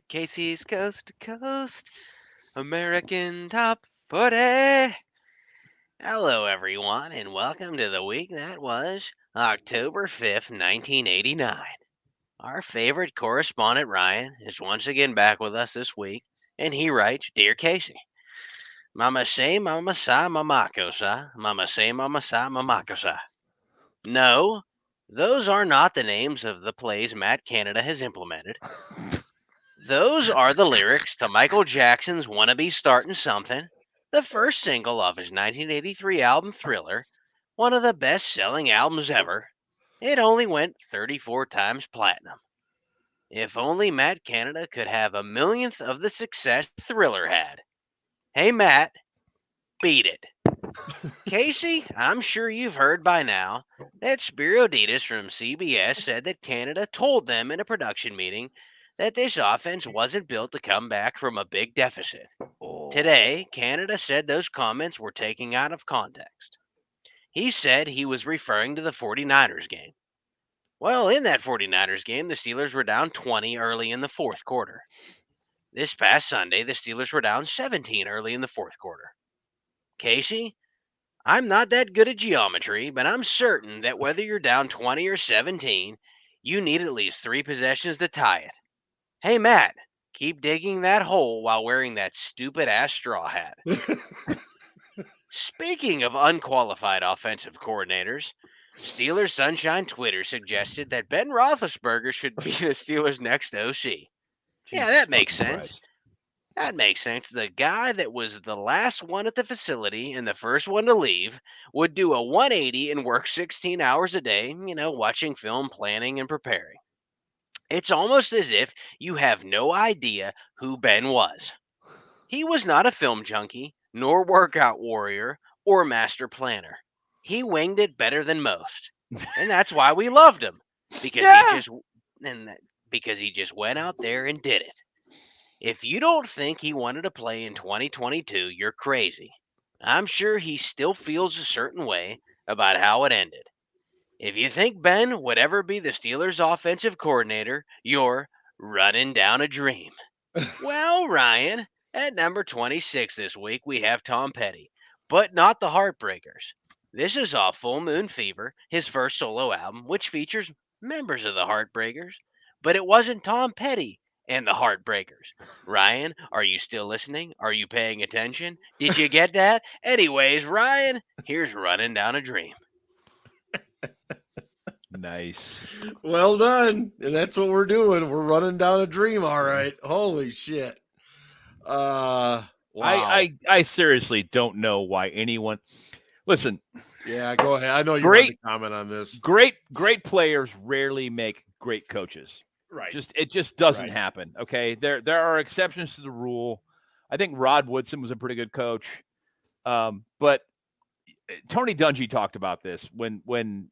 Speaker 2: Casey's Coast to Coast, American Top Footy. Hello, everyone, and welcome to the week that was October 5th, 1989. Our favorite correspondent, Ryan, is once again back with us this week, and he writes, Dear Casey, Mama say, Mama sa, mamako sa, Mama say, Mama sa, mamako sa. No, those are not the names of the plays Matt Canada has implemented. Those are the lyrics to Michael Jackson's Wanna Be Startin' Something, the first single off his 1983 album Thriller, one of the best-selling albums ever. It only went 34 times platinum. If only Matt Canada could have a millionth of the success Thriller had. Hey, Matt, beat it. Casey, I'm sure you've heard by now that Spiro Dedes from CBS said that Canada told them in a production meeting that this offense wasn't built to come back from a big deficit. Today, Canada said those comments were taken out of context. He said he was referring to the 49ers game. Well, in that 49ers game, the Steelers were down 20 early in the fourth quarter. This past Sunday, the Steelers were down 17 early in the fourth quarter. Casey, I'm not that good at geometry, but I'm certain that whether you're down 20 or 17, you need at least 3 possessions to tie it. Hey, Matt, keep digging that hole while wearing that stupid-ass straw hat. Speaking of unqualified offensive coordinators, Steelers Sunshine Twitter suggested that Ben Roethlisberger should be the Steelers' next OC. Yeah, that makes sense. That makes sense. The guy that was the last one at the facility and the first one to leave would do a 180 and work 16 hours a day, watching film, planning, and preparing. It's almost as if you have no idea who Ben was. He was not a film junkie, nor workout warrior, or master planner. He winged it better than most. And that's why we loved him. Because he just went out there and did it. If you don't think he wanted to play in 2022, you're crazy. I'm sure he still feels a certain way about how it ended. If you think Ben would ever be the Steelers' offensive coordinator, you're running down a dream. Well, Ryan, at number 26 this week, we have Tom Petty, but not the Heartbreakers. This is off Full Moon Fever, his first solo album, which features members of the Heartbreakers, but it wasn't Tom Petty and the Heartbreakers. Ryan, are you still listening? Are you paying attention? Did you get that? Anyways, Ryan, here's running down a dream.
Speaker 3: Nice.
Speaker 1: Well done. And that's what we're doing. We're running down a dream. All right. Holy shit. Wow.
Speaker 3: I seriously don't know why anyone listen.
Speaker 1: Yeah, go ahead. I know you want to comment on this.
Speaker 3: Great players rarely make great coaches.
Speaker 1: Right.
Speaker 3: It just doesn't happen. Okay. There are exceptions to the rule. I think Rod Woodson was a pretty good coach. But Tony Dungy talked about this when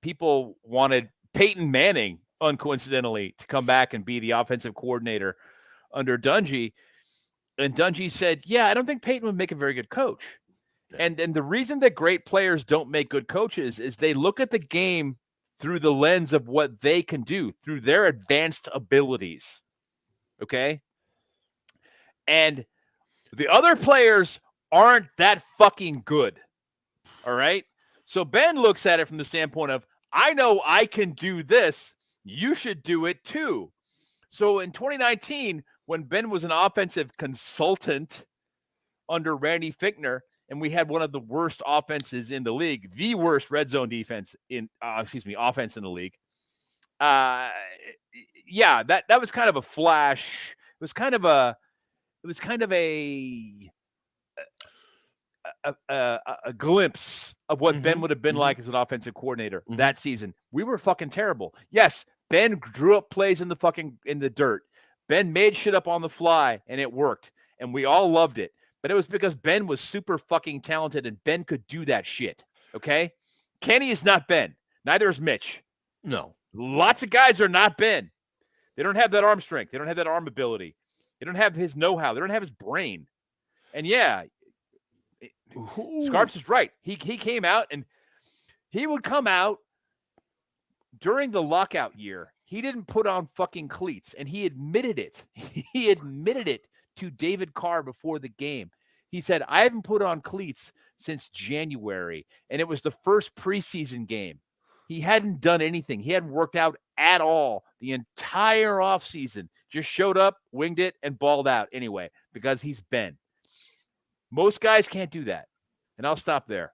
Speaker 3: people wanted Peyton Manning, uncoincidentally, to come back and be the offensive coordinator under Dungy. And Dungy said, yeah, I don't think Peyton would make a very good coach. And the reason that great players don't make good coaches is they look at the game through the lens of what they can do, through their advanced abilities. Okay? And the other players aren't that fucking good. All right? So Ben looks at it from the standpoint of, I know I can do this. You should do it too. So in 2019, when Ben was an offensive consultant under Randy Fichtner, and we had one of the worst offenses in the league, the worst red zone offense in the league. That was kind of a flash. It was kind of a glimpse of what Ben would have been like as an offensive coordinator that season. We were fucking terrible. Yes, Ben drew up plays in the dirt. Ben made shit up on the fly, and it worked, and we all loved it. But it was because Ben was super fucking talented, and Ben could do that shit, okay? Kenny is not Ben. Neither is Mitch.
Speaker 1: No.
Speaker 3: Lots of guys are not Ben. They don't have that arm strength. They don't have that arm ability. They don't have his know-how. They don't have his brain. And, yeah, Scarps is right. He came out, and he would come out during the lockout year. He didn't put on fucking cleats, and he admitted it. He admitted it to David Carr before the game. He said, I haven't put on cleats since January, and it was the first preseason game. He hadn't done anything. He hadn't worked out at all the entire offseason. Just showed up, winged it, and balled out anyway because he's Ben. Most guys can't do that, and I'll stop there.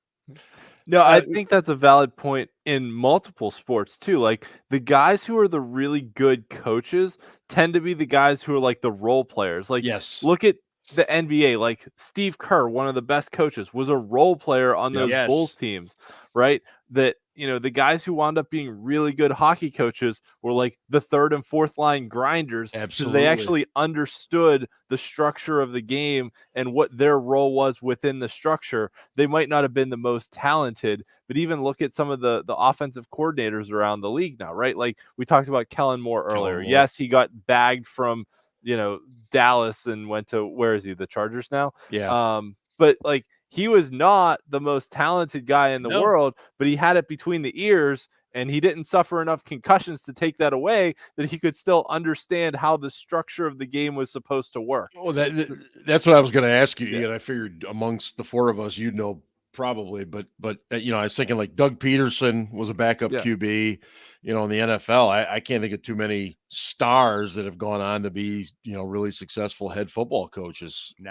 Speaker 4: No, I think that's a valid point in multiple sports too. Like the guys who are the really good coaches tend to be the guys who are like the role players. Like, look at the NBA. Like Steve Kerr, one of the best coaches, was a role player on those Bulls teams, right? That, you know, the guys who wound up being really good hockey coaches were like the third and fourth line grinders.
Speaker 1: Absolutely.
Speaker 4: They actually understood the structure of the game and what their role was within the structure. They might not have been the most talented, but even look at some of the offensive coordinators around the league now, right? Like we talked about Kellen Moore earlier. Yes, he got bagged from, you know, Dallas and went to, where is he? The Chargers now?
Speaker 1: Yeah.
Speaker 4: But like, he was not the most talented guy in the world, but he had it between the ears, and he didn't suffer enough concussions to take that away that he could still understand how the structure of the game was supposed to work.
Speaker 1: Well, that's what I was going to ask you. And I figured amongst the four of us, you'd know probably, but you know, I was thinking like Doug Peterson was a backup QB, you know, in the NFL. I can't think of too many stars that have gone on to be, you know, really successful head football coaches. It's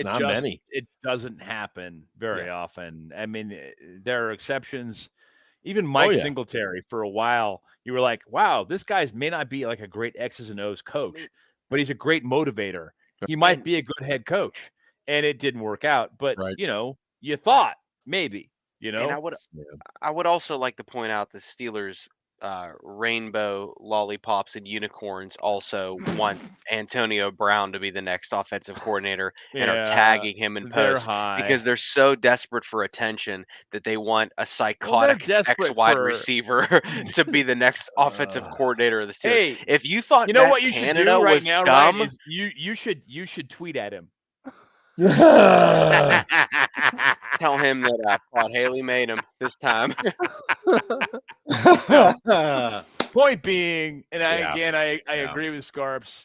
Speaker 1: not many.
Speaker 3: It doesn't happen very often. I mean, there are exceptions. Even Mike Singletary, for a while, you were like, wow, this guy's may not be like a great X's and O's coach, but he's a great motivator. He might be a good head coach. And it didn't work out, but you know, you thought maybe, you know.
Speaker 2: And I would also like to point out the Steelers' rainbow lollipops and unicorns also want Antonio Brown to be the next offensive coordinator and are tagging him in posts because they're so desperate for attention that they want a psychotic ex-wide receiver to be the next offensive coordinator of the Steelers.
Speaker 3: Hey,
Speaker 2: if you thought
Speaker 3: you know what you
Speaker 2: Canada
Speaker 3: should do right now,
Speaker 2: dumb,
Speaker 3: Ryan, is you should tweet at him.
Speaker 2: Tell him that Todd Haley made him this time.
Speaker 3: Point being, and I agree with Scarps.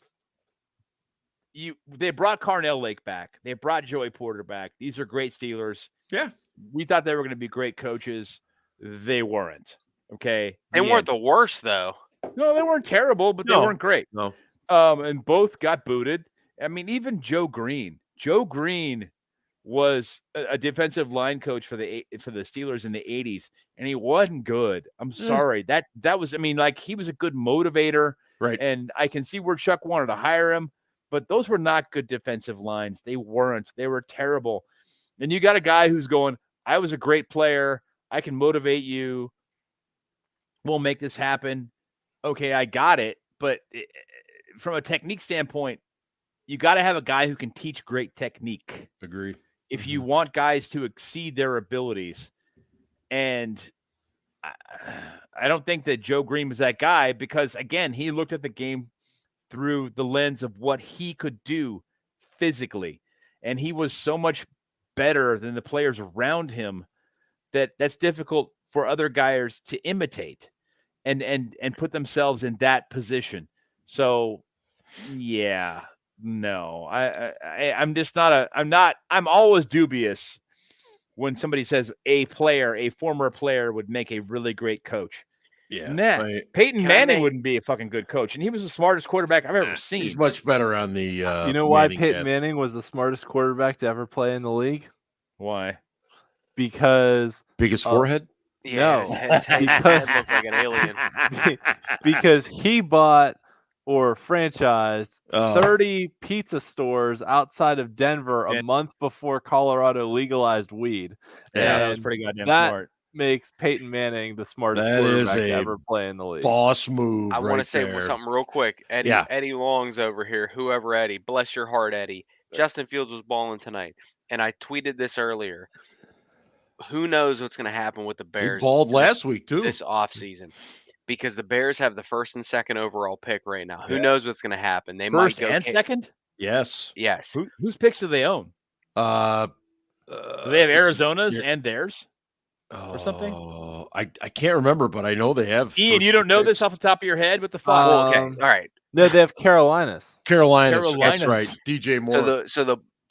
Speaker 3: They brought Carnell Lake back. They brought Joey Porter back. These are great Steelers.
Speaker 1: Yeah.
Speaker 3: We thought they were going to be great coaches. They weren't. Okay.
Speaker 2: They weren't the worst, though.
Speaker 3: No, they weren't terrible, but they weren't great.
Speaker 1: No.
Speaker 3: And both got booted. I mean, even Joe Green. Joe Green was a defensive line coach for the Steelers in the 80s, and he wasn't good. I'm sorry. That was, I mean, like, he was a good motivator,
Speaker 1: right?
Speaker 3: And I can see where Chuck wanted to hire him, but those were not good defensive lines. They weren't. They were terrible. And you got a guy who's going, I was a great player. I can motivate you. We'll make this happen. Okay, I got it. But from a technique standpoint, you got to have a guy who can teach great technique.
Speaker 1: Agree.
Speaker 3: If you want guys to exceed their abilities. And I don't think that Joe Green was that guy because, again, he looked at the game through the lens of what he could do physically. And he was so much better than the players around him that's difficult for other guys to imitate and put themselves in that position. So, yeah. No, I'm just not I'm always dubious when somebody says a former player would make a really great coach.
Speaker 1: Yeah.
Speaker 3: Nah, Peyton Manning wouldn't be a fucking good coach. And he was the smartest quarterback I've ever seen.
Speaker 1: He's much better on the
Speaker 4: you know why Peyton Manning was the smartest quarterback to ever play in the league?
Speaker 3: Why?
Speaker 4: Because
Speaker 1: biggest forehead?
Speaker 2: Yeah,
Speaker 4: no.
Speaker 2: His head looked like an alien.
Speaker 4: Because he bought or franchised 30 pizza stores outside of Denver a month before Colorado legalized weed.
Speaker 3: Yeah,
Speaker 4: and
Speaker 3: that was pretty goddamn smart.
Speaker 4: Makes Peyton Manning the smartest quarterback to ever play in the league.
Speaker 1: Boss move.
Speaker 2: I want to say something real quick. Eddie Long's over here. Whoever Eddie, bless your heart, Eddie. Justin Fields was balling tonight, and I tweeted this earlier. Who knows what's going to happen with the Bears?
Speaker 1: He balled last week too.
Speaker 2: This offseason. Because the Bears have the first and second overall pick right now. Who knows what's going to happen? They
Speaker 3: first
Speaker 2: might go
Speaker 3: and second?
Speaker 1: Yes.
Speaker 2: Yes.
Speaker 3: Whose picks do they own? Do they have Arizona's and theirs? Or something?
Speaker 1: I can't remember, but I know they have.
Speaker 3: Ian, you don't know this off the top of your head? What the fuck?
Speaker 2: Okay. All right.
Speaker 4: No, they have Carolinas.
Speaker 1: That's right. DJ Moore.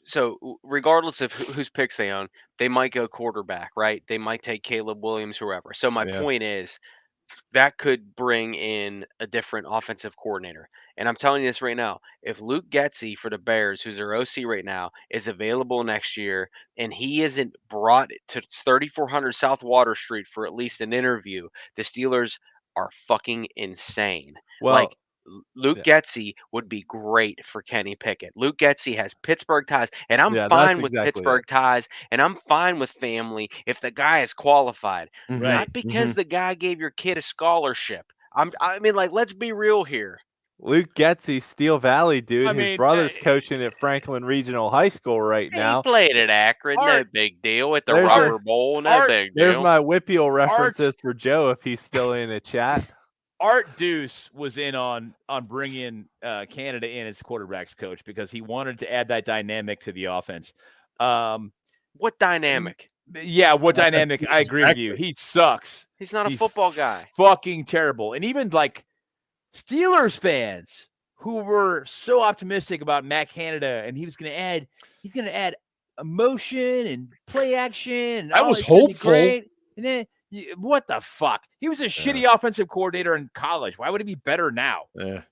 Speaker 2: So regardless of whose picks they own, they might go quarterback, right? They might take Caleb Williams, whoever. So my point is that could bring in a different offensive coordinator. And I'm telling you this right now, if Luke Getsy for the Bears, who's their OC right now, is available next year and he isn't brought to 3400 South Water Street for at least an interview, the Steelers are fucking insane.
Speaker 4: Well,
Speaker 2: Luke Getsy would be great for Kenny Pickett. Luke Getsy has Pittsburgh ties, and I'm fine with Pittsburgh ties, and I'm fine with family if the guy is qualified.
Speaker 1: Mm-hmm.
Speaker 2: Not because the guy gave your kid a scholarship. I mean, let's be real here.
Speaker 4: Luke Getsy, Steel Valley dude. His brother's coaching at Franklin Regional High School right now.
Speaker 2: He played at Akron. No big deal. At the Rubber Bowl. No big deal.
Speaker 4: There's my Whippeal references for Joe if he's still in a chat.
Speaker 3: Art Deuce was in on bringing Canada in as quarterback's coach because he wanted to add that dynamic to the offense.
Speaker 2: What dynamic?
Speaker 3: Yeah, what dynamic? I agree with you. He sucks.
Speaker 2: He's not a football guy.
Speaker 3: Fucking terrible. And even like Steelers fans who were so optimistic about Matt Canada and he's going to add emotion and play action. And,
Speaker 1: I was hopeful.
Speaker 3: And then what the fuck? He was a shitty offensive coordinator in college. Why would he be better now?
Speaker 1: Yeah.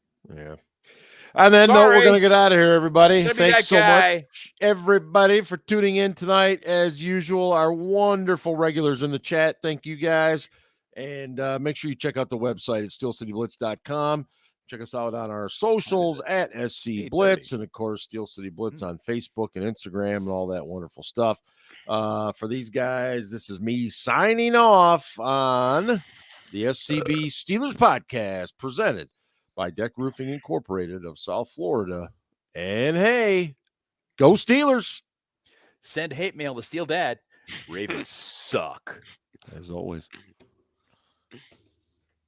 Speaker 1: And then we're going to get out of here, everybody. Thanks so much, everybody, for tuning in tonight. As usual, our wonderful regulars in the chat. Thank you, guys. And make sure you check out the website at steelcityblitz.com. Check us out on our socials at SC Blitz and, of course, Steel City Blitz on Facebook and Instagram and all that wonderful stuff. For these guys, this is me signing off on the SCB Steelers Podcast presented by DEK Roofing Incorporated of South Florida. And, hey, go Steelers.
Speaker 3: Send hate mail to Steel Dad. Ravens suck.
Speaker 1: As always.